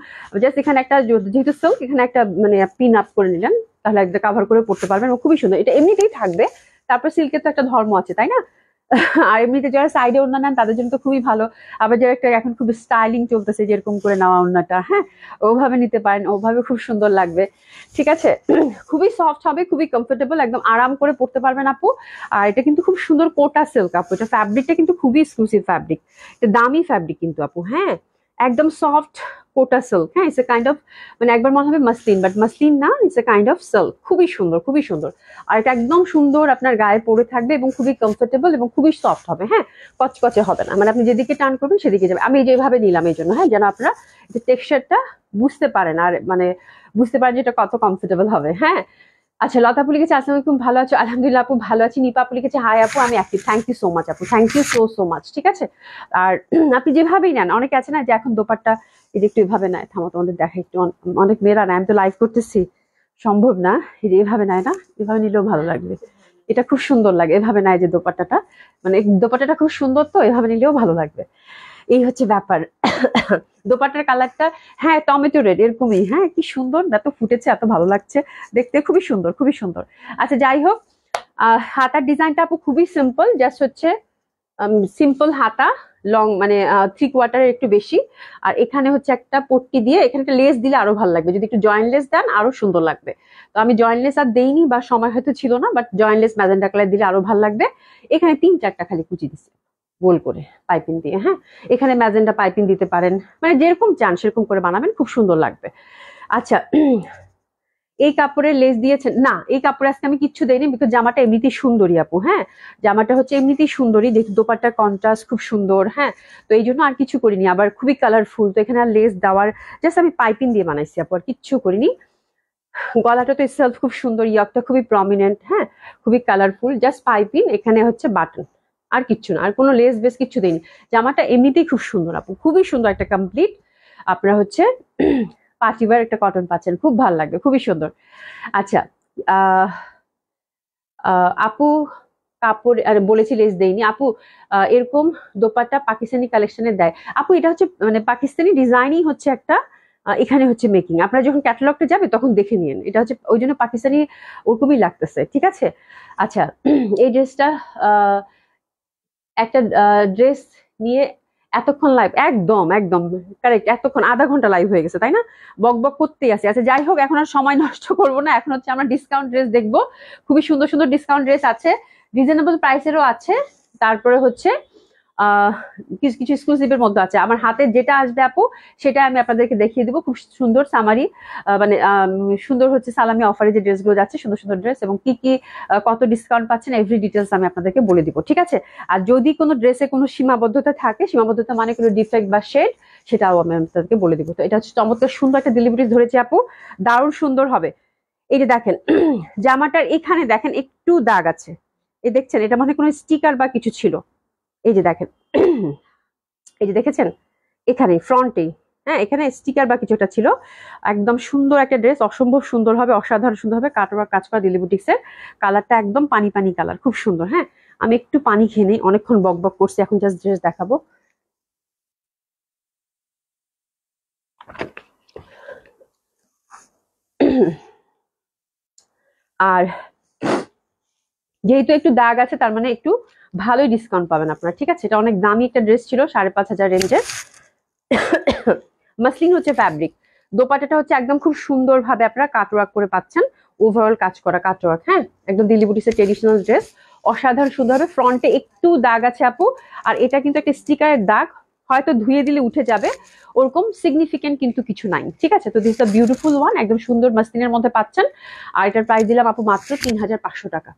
জাস্ট এখানে একটা, যেহেতু সিল্ক, এখানে একটা মানে পিন আপ করে নিলেন, তাহলে একদম কাভার করে পড়তে পারবেন। খুবই সুন্দর, এটা এমনিতেই থাকবে। তারপর সিল্কের তো একটা ধর্ম আছে, তাই না? আর এমনিতে যারা সাইডে ওড়না নেন তাদের জন্য তো খুবই ভালো। আবার যারা একটা এখন খুব স্টাইলিং চলতেছে, যেরকম করে নেওয়া ওড়নাটা, হ্যাঁ, ওভাবে নিতে পারেন, ওভাবে খুব সুন্দর লাগবে। ঠিক আছে, খুবই সফট হবে, খুবই কমফোর্টেবল, একদম আরাম করে পড়তে পারবেন আপু। আর এটা কিন্তু খুব সুন্দর কোটা সিল্ক আপু, এটা ফ্যাব্রিকটা কিন্তু খুবই এক্সক্লুসিভ ফ্যাব্রিক, এটা দামি ফ্যাব্রিক কিন্তু আপু। হ্যাঁ, একদম সফট কোটা সিল্ক। হ্যাঁ, ইটস এ কাইন্ড অফ, মানে একবার মনে হবে মাসলিন, বাট মাসলিন না, it's a kind of silk. খুবই সুন্দর, খুবই সুন্দর। আর এটা একদম সুন্দর আপনার গায়ে পরে থাকবে এবং খুবই কমফোর্টেবল এবং খুবই সফট হবে। হ্যাঁ, কচকচে হবে না, মানে আপনি যেদিকে টার্ন করবেন সেদিকে যাবে। আমি যেভাবে নিলাম এই জন্য, হ্যাঁ, যেন আপনারা যে টেক্সচারটা বুঝতে পারেন, আর মানে বুঝতে পারেন যে এটা কত কমফোর্টেবল হবে। হ্যাঁ, আচ্ছা, লতা আপু লিখেছে আসসালামু আলাইকুম, ভালো আছো? আলহামদুলিল্লাহ আপু, ভালো আছি। নিপা আপু লিখেছে হাই আপু, আমি active. Thank you so much আপু, thank you so so much. ঠিক আছে, আর আপনি যেভাবেই নেন, অনেকে আছে না যে এখন দোপাট্টা এই যে একটু এভাবে নেয়, থামো তোমাদের দেখা একটু, অনেক মেয়েরা নেয়, আমি তো লাইভ করতেছি, সম্ভব না। এই যে এভাবে নেয় না, এভাবে নিলেও ভালো লাগবে। এটা খুব সুন্দর লাগে, এভাবে নেয় যে দোপাট্টাটা, মানে দোপাট্টাটা খুব সুন্দর, তো এভাবে নিলেও ভালো লাগবে। এই হচ্ছে ব্যাপার। দোপাট্টার কালারটা, হ্যাঁ, টমেটো রেড এরকমই। হ্যাঁ, কি সুন্দর, এত ফুটেছে, এত ভালো লাগছে দেখতে, খুবই সুন্দর, খুবই সুন্দর। আচ্ছা, যাই হোক, হাতার ডিজাইনটা আপু খুবই সিম্পল, জাস্ট হচ্ছে সিম্পল হাতা, লং মানে 3/4 একটু বেশি। আর এখানে হচ্ছে একটা পট্টি দিয়ে, এখানে একটা লেস দিলে আরো ভালো লাগবে, যদি একটু জয়েন্ট লেস দেন আরো সুন্দর লাগবে। তো আমি জয়েন্ট লেস আর দেইনি, বা সময় হয়তো ছিল না, but joint less magenta colour দিলে আরো ভালো লাগবে। এখানে 3-4টা খালি কুচি দিচ্ছে গোল করে পাইপিং দিয়ে। হ্যাঁ, এখানে ম্যাজেন্টা পাইপিং দিতে পারেন, মানে যেরকম চান সেরকম করে বানাবেন, খুব সুন্দর লাগবে। আচ্ছা, এই কাপড়ের লেস দিয়েছেন না? এই কাপড়ে আজকে আমি কিচ্ছু দেইনি, বিকজ জামাটা এমনিতেই সুন্দরী আপু। হ্যাঁ, জামাটা হচ্ছে এমনিতেই সুন্দরী, দেখি দোপাট্টার কন্ট্রাস্ট খুব সুন্দর। হ্যাঁ, তো এই জন্য আর কিছু করিনি, আবার খুবই কালারফুল, তো এখানে আর লেস দেওয়ার, জাস্ট আমি পাইপিং দিয়ে বানাইছি আপু, আর কিচ্ছু করিনি। গলাটা তো সেলফ খুব সুন্দর, ইয়কটা খুবই প্রমিনেন্ট, হ্যাঁ, খুবই কালারফুল, জাস্ট পাইপিং, এখানে হচ্ছে বাটন, আর কিচ্ছু না, আর কোনো লেস বেস কিচ্ছু দেয়নি। জামাটা এমনিতেই খুব সুন্দর আপু, খুবই সুন্দর একটা কমপ্লিট আপনারা হচ্ছে পার্টিওয়ার একটা কটন পাচ্ছেন, খুব ভালো লাগবে, খুবই সুন্দর। আচ্ছা, আহ আপু, কাপড় আর বলেছি লেস দেয়নি আপু, এরকম দোপাট্টা পাকিস্তানি কালেকশনে দেয় আপু। এটা হচ্ছে মানে পাকিস্তানি ডিজাইনই হচ্ছে একটা, এখানে হচ্ছে মেকিং। আপনারা যখন ক্যাটালগটা যাবে তখন দেখে নিন, এটা হচ্ছে ওই জন্য পাকিস্তানি ওরকমই লাগতেছে। ঠিক আছে, আচ্ছা, এই ড্রেসটা একটা ড্রেস নিয়ে এতক্ষণ লাইভ, একদম একদম কারেক্ট, এতক্ষণ আধা ঘন্টা লাইভ হয়ে গেছে, তাই না? বক বক করতেই আছে। আচ্ছা, যাই হোক, এখন আর সময় নষ্ট করবো না, এখন হচ্ছে আমরা ডিসকাউন্ট ড্রেস দেখবো। খুবই সুন্দর সুন্দর ডিসকাউন্ট ড্রেস আছে, রিজনেবল প্রাইসেরও আছে। তারপরে হচ্ছে আহ কিছু কিছু এক্সক্লুসিভের মধ্যে আছে। আমার হাতে যেটা আসবে আপু, সেটা আমি আপনাদেরকে দেখিয়ে দিব। খুব সুন্দর সামারি, মানে সুন্দর হচ্ছে সালামি অফারে যে ড্রেসগুলো যাচ্ছে, সুন্দর সুন্দর ড্রেস, এবং কি কি কত ডিসকাউন্ট পাচ্ছেন, এভরি ডিটেলস আমি আপনাদেরকে বলে দিব। ঠিক আছে, আর যদি কোনো ড্রেসে কোনো সীমাবদ্ধতা থাকে, সীমাবদ্ধতা মানে কোনো ডিফেক্ট বা শেড, সেটাও আমি আপনাদেরকে বলে দিব। তো এটা হচ্ছে চমৎকার সুন্দর একটা ডেলিভারি ধরেছে আপু, দারুণ সুন্দর হবে। এই যে দেখেন, জামাটার এখানে দেখেন একটু দাগ আছে, এই দেখছেন, এটা মানে কোনো স্টিকার বা কিছু ছিল। এই যে দেখেন, এই যে দেখেছেন, এখানে ফ্রন্টেই, হ্যাঁ, এখানে স্টিকার বা কিছু একটা ছিল। একদম সুন্দর একটা ড্রেস, অসম্ভব সুন্দর হবে, অসাধারণ সুন্দর হবে। কাটওয়ার্ক কাজ করা দিলি বুটিক্সের, কালারটা একদম পানি পানি কালার, খুব সুন্দর। হ্যাঁ, আমি একটু পানি খেয়ে নিই, অনেকক্ষণ বক বক করছি, এখন জাস্ট ড্রেস দেখাবো। আর যেহেতু একটু দাগ আছে, তার মানে একটু ভালোই ডিসকাউন্ট পাবেন আপনারা। ঠিক আছে, এটা অনেক দামি একটা ড্রেস ছিল, 5,500 রেঞ্জের। মাসলিন হচ্ছে ফ্যাব্রিক, দোপাট্টাটা হচ্ছে একদম খুব সুন্দর ভাবে আপনারা কাটওয়ার্ক করে পাচ্ছেন, ওভারঅল কাজ করা কাটওয়ার্ক। হ্যাঁ, একদম দিল্লি বুটিক্সের ট্রেডিশনাল ড্রেস, অসাধারণ সুন্দর হবে। ফ্রন্টে একটু দাগ আছে আপু, আর এটা কিন্তু একটা স্টিকারের দাগ, হয়তো ধুয়ে দিলে উঠে যাবে, ওরকম সিগনিফিকেন্ট কিন্তু কিছু নাই। ঠিক আছে, তো দিস দ্য বিউটিফুল ওয়ান, একদম সুন্দর মাসলিনের মধ্যে পাচ্ছেন। আর এটার প্রাইস দিলাম আপু মাত্র 3500 টাকা।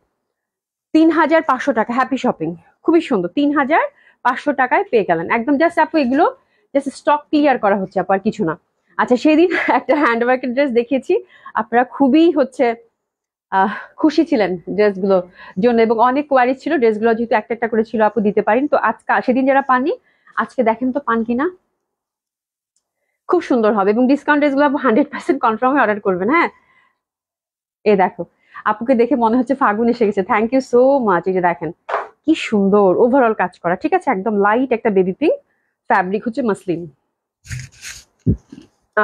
3500 টাকা, হ্যাপি শপিং। খুবই সুন্দর, 3500 টাকায় পেয়ে গেলেন একদম। জাস্ট আপু এগুলো জাস্ট স্টক ক্লিয়ার করা হচ্ছে আপু, আর কিছু না। আচ্ছা, সেদিন একটা হ্যান্ডওয়ার্কের ড্রেস দেখিয়েছি, আপনারা খুবই খুশি ছিলেন ড্রেসগুলোর জন্য, এবং অনেক কোয়ারি ছিল ড্রেসগুলো, যেহেতু একটা একটা করে ছিল আপু দিতে পারেন। তো আজকে সেদিন যারা পাননি, আজকে দেখেন তো পান কিনা। খুব সুন্দর হবে, এবং ডিসকাউন্ট ড্রেসগুলো আপু 100% কনফার্ম হয়ে অর্ডার করবেন। হ্যাঁ, এ দেখো, আপুকে দেখে মনে হচ্ছে ফাগুন এসে গেছে। Thank you so much. এই যে দেখেন কি সুন্দর ওভারঅল কাজ করা। ঠিক আছে, একদম লাইট একটা বেবি পিঙ্ক, ফ্যাব্রিক হচ্ছে মাসলিন,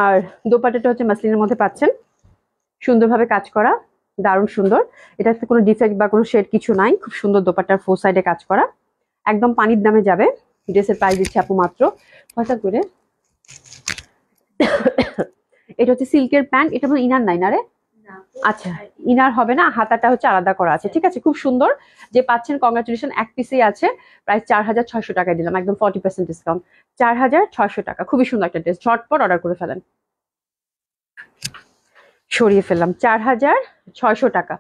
আর দোপাট্টাটা হচ্ছে মাসলিনের মধ্যে পাচ্ছেন, সুন্দরভাবে কাজ করা, দারুণ সুন্দর। এটাতে কোনো ডিফেক্ট বা কোনো শেড কিছু নাই, খুব সুন্দর দোপাট্টার ফোর সাইডে কাজ করা, একদম পানির দামে যাবে। ড্রেসের প্রাইস দিচ্ছে আপু মাত্র কয়টা করে। এটা হচ্ছে সিল্কের প্যান্ট, এটা মানে ইনার নাই না রে? আচ্ছা, ইনার হবে না, হাতাটা হচ্ছে আলাদা করা আছে। ঠিক আছে, খুব সুন্দর। যে পাচ্ছেন কংগ্রাচুলেশন, এক পিসেই আছে, প্রাইস 4600 টাকায় দিলাম, একদম 40% ডিসকাউন্ট, 4600 টাকা। খুবই সুন্দর একটা ড্রেস, ঝটপট অর্ডার করে ফেলেন। সরিয়ে ফেললাম, 4600 টাকা,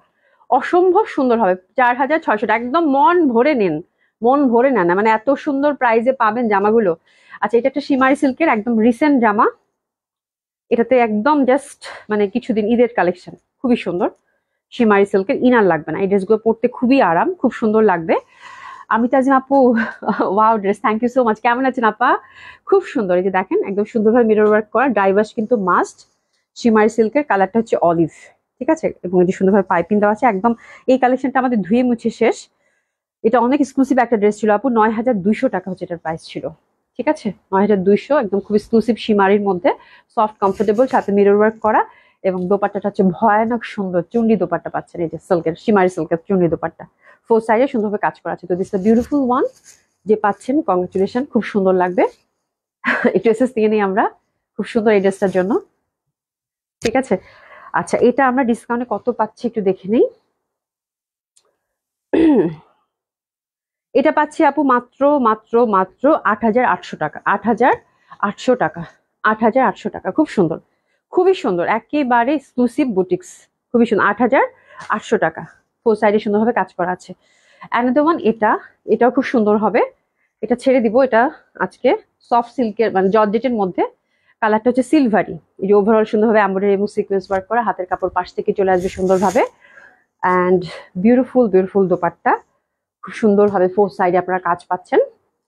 অসম্ভব সুন্দর হবে। 4600 টাকা, একদম মন ভরে নেন, মন ভরে নেন, মানে এত সুন্দর প্রাইসে পাবেন জামাগুলো। আচ্ছা, এটা একটা শিমারি সিল্কের একদম রিসেন্ট জামা, এটাতে একদম জাস্ট মানে কিছুদিন ঈদের কালেকশন, খুবই সুন্দর। শিমারি সিল্কের, ইনার লাগবে না, এই ড্রেসগুলো পরতে খুবই আরাম, খুব সুন্দর লাগবে। আমি তাজিম আপু, wow dress, thank you so much. কেমন আছেন আপা? খুব সুন্দর। এই যে দেখেন একদম সুন্দরভাবে মিরর ওয়ার্ক করা, ড্রাই ওয়াশ কিন্তু মাস্ট। শিমারি সিল্কের, কালারটা হচ্ছে অলিভ। ঠিক আছে, এবং এই যে সুন্দরভাবে পাইপিং দেওয়া আছে একদম। এই কালেকশনটা আমাদের ধুয়ে মুছে শেষ। এটা অনেক এক্সক্লুসিভ একটা ড্রেস ছিল আপু, 9200 টাকা হচ্ছে এটার প্রাইস ছিল। ঠিক আছে, 9200, একদম খুব এক্সক্লুসিভ শিমারির মধ্যে, সফট কমফোর্টেবল, সাথে মিরর ওয়ার্ক করা, এবং দোপাট্টাটা হচ্ছে ভয়ানক সুন্দর চুন্ডি দোপাট্টা পাচ্ছেন। এই যে সিল্কের, শিমারি সিল্কের চুন্ডি দোপাট্টা, ফোর সাইডে সুন্দরভাবে কাজ করা আছে। তো দিস বিউটিফুল ওয়ান, যে পাচ্ছেন কংগ্রেচুলেশন, খুব সুন্দর লাগবে। একটু এসএস দিয়ে নিই আমরা, খুব সুন্দর এই ড্রেসটার জন্য। ঠিক আছে, আচ্ছা এটা আমরা ডিসকাউন্টে কত পাচ্ছি একটু দেখে নেই। এটা পাচ্ছি আপু মাত্র মাত্র মাত্র 8800 টাকা, 8800 টাকা, 8800 টাকা। খুব সুন্দর, খুবই সুন্দর, একেবারে এক্সক্লুসিভ বুটিক্স, খুবই সুন্দর। 8800 টাকা, ফোর সাইডে সুন্দরভাবে কাজ করা আছে। অ্যানাদার ওয়ান, এটাও খুব সুন্দর হবে। এটা ছেড়ে দিব, এটা আজকে সফট সিল্কের মানে জর্জেটের মধ্যে, কালারটা হচ্ছে সিলভারি। এই যে ওভারঅল সুন্দরভাবে এমব্রয়ডারি এবং সিকোয়েন্স ওয়ার্ক করা, হাতের কাপড় পাশ থেকে চলে আসবে সুন্দরভাবে, অ্যান্ড বিউটিফুল বিউটিফুল দোপাট্টা, খুব সুন্দরভাবে ফোর সাইডে আপনারা কাজ পাচ্ছেন।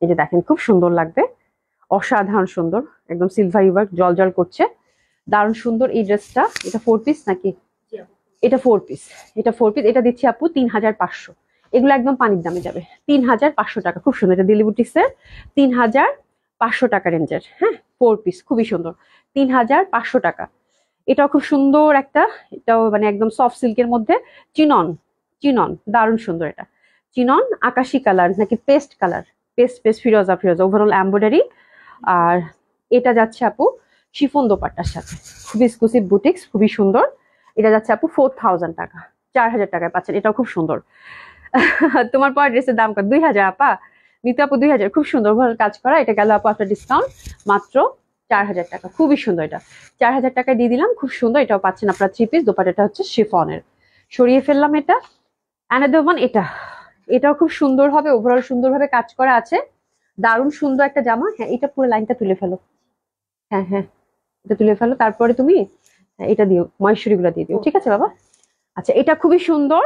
এই যে দেখেন খুব সুন্দর লাগবে, অসাধারণ সুন্দর, একদম সিলভারি ওয়ার্ক জল জল করছে, দারুণ সুন্দর এই ড্রেসটা। এটা ফোর পিস নাকি? এটা ফোর পিস, এটা ফোর পিস। এটা দিচ্ছি আপু 3500। এগুলো একদম পানির দামে যাবে, 3500 টাকা। খুব সুন্দর, এটা দিল্লি বুটিক্সের 3500 টাকা রেঞ্জের। হ্যাঁ, ফোর পিস, খুবই সুন্দর, 3500 টাকা। এটাও খুব সুন্দর একটা, এটাও মানে একদম সফট সিল্কের মধ্যে, চিনন, চিনন, দারুণ সুন্দর। এটা চিনন আকাশি কালার নাকি পেস্ট কালার, পেস্ট পেস্ট ফিরোজা ফিরোজা, ওভারঅল এমব্রয়ডারি। আর এটা যাচ্ছে আপু শিফন দোপাট্টার সাথে, খুবই এক্সক্লুসিভ বুটিক্স, খুবই সুন্দর। এটা যাচ্ছে আপু 4000 টাকা, 4000 টাকায় পাচ্ছেন। এটাও খুব সুন্দর। তোমার পর ড্রেসের দাম কত? 2000 আপা, মিতু আপু 2000, খুব সুন্দর ভালো কাজ করা। এটা গেল আপু আপনার ডিসকাউন্ট মাত্র 4000 টাকা, খুবই সুন্দর। এটা 4000 টাকায় দিয়ে দিলাম, খুব সুন্দর। এটাও পাচ্ছেন আপনার থ্রি পিস, দোপাট্টাটা হচ্ছে শিফনের। সরিয়ে ফেললাম এটা। অ্যানাদার ওয়ান, এটাও খুব সুন্দর হবে, ওভারঅল সুন্দরভাবে কাজ করা আছে, দারুণ সুন্দর একটা জামা। হ্যাঁ, এটা পুরো লাইনটা তুলে ফেলো, হ্যাঁ হ্যাঁ, এটা তুলে ফেলো, তারপরে তুমি এটা দিও, মহেশ্বরী গুলা দিয়ে দিও। ঠিক আছে বাবা। আচ্ছা, এটা খুবই সুন্দর,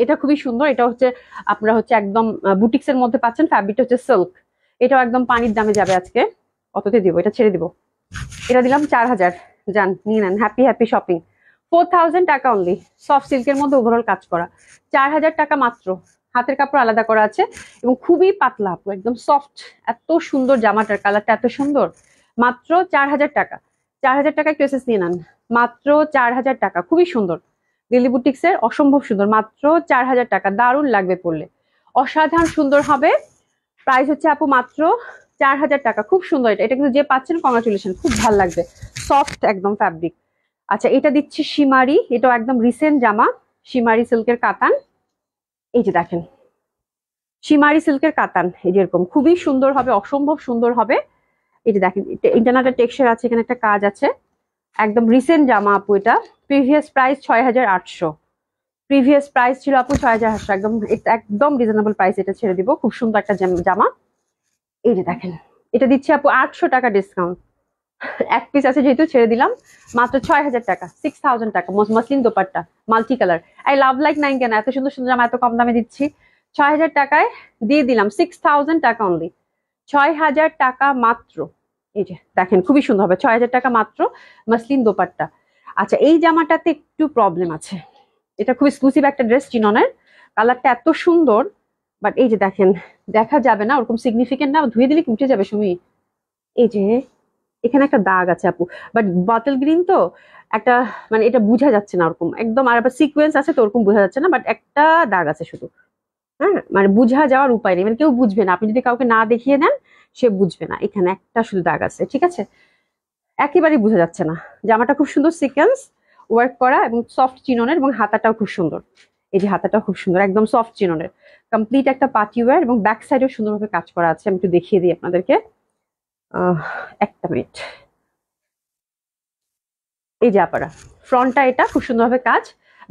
এটা খুবই সুন্দর। এটা হচ্ছে আপনারা হচ্ছে একদম বুটিক্স এর মধ্যে পাচ্ছেন, ফ্যাব্রিকটা হচ্ছে সিল্ক। এটাও একদম পানির দামে যাবে আজকে। কততে দিব? এটা ছেড়ে দিব, এটা দিলাম 4000। যান নিয়ে নেন, হ্যাপি হ্যাপি শপিং। 4000 টাকা অনলি, সফট সিল্কের মধ্যে ওভারঅল কাজ করা, 4000 টাকা মাত্র। হাতের কাপড় আলাদা করা আছে, এবং খুবই পাতলা আপু, একদম সফট। এত সুন্দর জামাটার কালারটা এত সুন্দর, মাত্র 4000 টাকা। 4000 টাকা একটু এসএস নিয়ে নেন, মাত্র 4000 টাকা, খুবই সুন্দর। দিল্লি বুটিক্স এর, অসম্ভব সুন্দর, মাত্র 4000 টাকা। দারুণ লাগবে পরলে, অসাধারণ সুন্দর হবে। প্রাইস হচ্ছে আপু মাত্র 4000 টাকা, খুব সুন্দর। এটা কিন্তু যে পাচ্ছেন কংগ্রাচুলেশন, খুব ভালো লাগবে, সফট একদম ফ্যাব্রিক। আচ্ছা, এটা দিচ্ছি শিমারি, এটাও একদম রিসেন্ট জামা, শিমারি সিল্কের কাতান। এই যে দেখেন শিমারি সিল্কের কাতান, এই যেরকম খুবই সুন্দর হবে, অসম্ভব সুন্দর হবে। এই যে দেখেন ইন্টারনাল টেক্সচার আছে, এখানে একটা কাজ আছে, একদম রিসেন্ট জামা আপু। এটা প্রিভিয়াস প্রাইস 6800, প্রিভিয়াস প্রাইস ছিল আপু 6800, একদম একদম রিজনেবল প্রাইস, এটা ছেড়ে দিব। খুব সুন্দর একটা জামা। এই যে দেখেন এটা দিচ্ছি আপু 800 টাকা ডিসকাউন্ট, এক পিস আছে যেহেতু ছেড়ে দিলাম মাত্র 6000 টাকা, 6000 টাকা। Muslin dupatta, multi colour. I love like nine কেন এত সুন্দর সুন্দর জামা এত কম দামে দিচ্ছি? 6000 টাকায় দিয়ে দিলাম, 6000 টাকা অনলি, 6000 টাকা মাত্র। এই যে দেখেন খুবই সুন্দর হবে, 6000 টাকা মাত্র, মসলিন দোপাট্টা। আচ্ছা এই জামাটাতে একটু প্রবলেম আছে, এটা খুব এক্সক্লুসিভ একটা ড্রেস, চিননের, কালারটা এত সুন্দর, বাট এই যে দেখেন দেখা যাবে না ওরকম সিগনিফিকেন্ট না, ধুয়ে দিলে কি উঠে যাবে সুমি? এই যে এখানে একটা দাগ আছে আপু, বাট বটল গ্রিন তো একটা, মানে এটা বোঝা যাচ্ছে না ওরকম একদম, আর আবার সিকোয়েন্স আছে তো ওরকম বোঝা যাচ্ছে না, বাট একটা দাগ আছে শুধু। হ্যাঁ মানে বোঝা যাওয়ার উপায় নেই, মানে কেউ বুঝবে না, আপনি যদি কাউকে না দেখিয়ে নেন সে বুঝবে না। এখানে একটা শুধু দাগ আছে, ঠিক আছে, একেবারেই বোঝা যাচ্ছে না। জামাটা খুব সুন্দর সিকোয়েন্স ওয়ার্ক করা এবং সফট চিননের, এবং হাতাটাও খুব সুন্দর। এই যে হাতাটাও খুব সুন্দর, একদম সফট চিননের, কমপ্লিট একটা পার্টি ওয়্যার, এবং ব্যাক সাইডেও সুন্দরভাবে কাজ করা আছে। আমি একটু দেখিয়ে দিই আপনাদেরকে, একটা মিনিট। এই যে আপারা ফ্রন্টটা এটা খুব সুন্দরভাবে কাজ,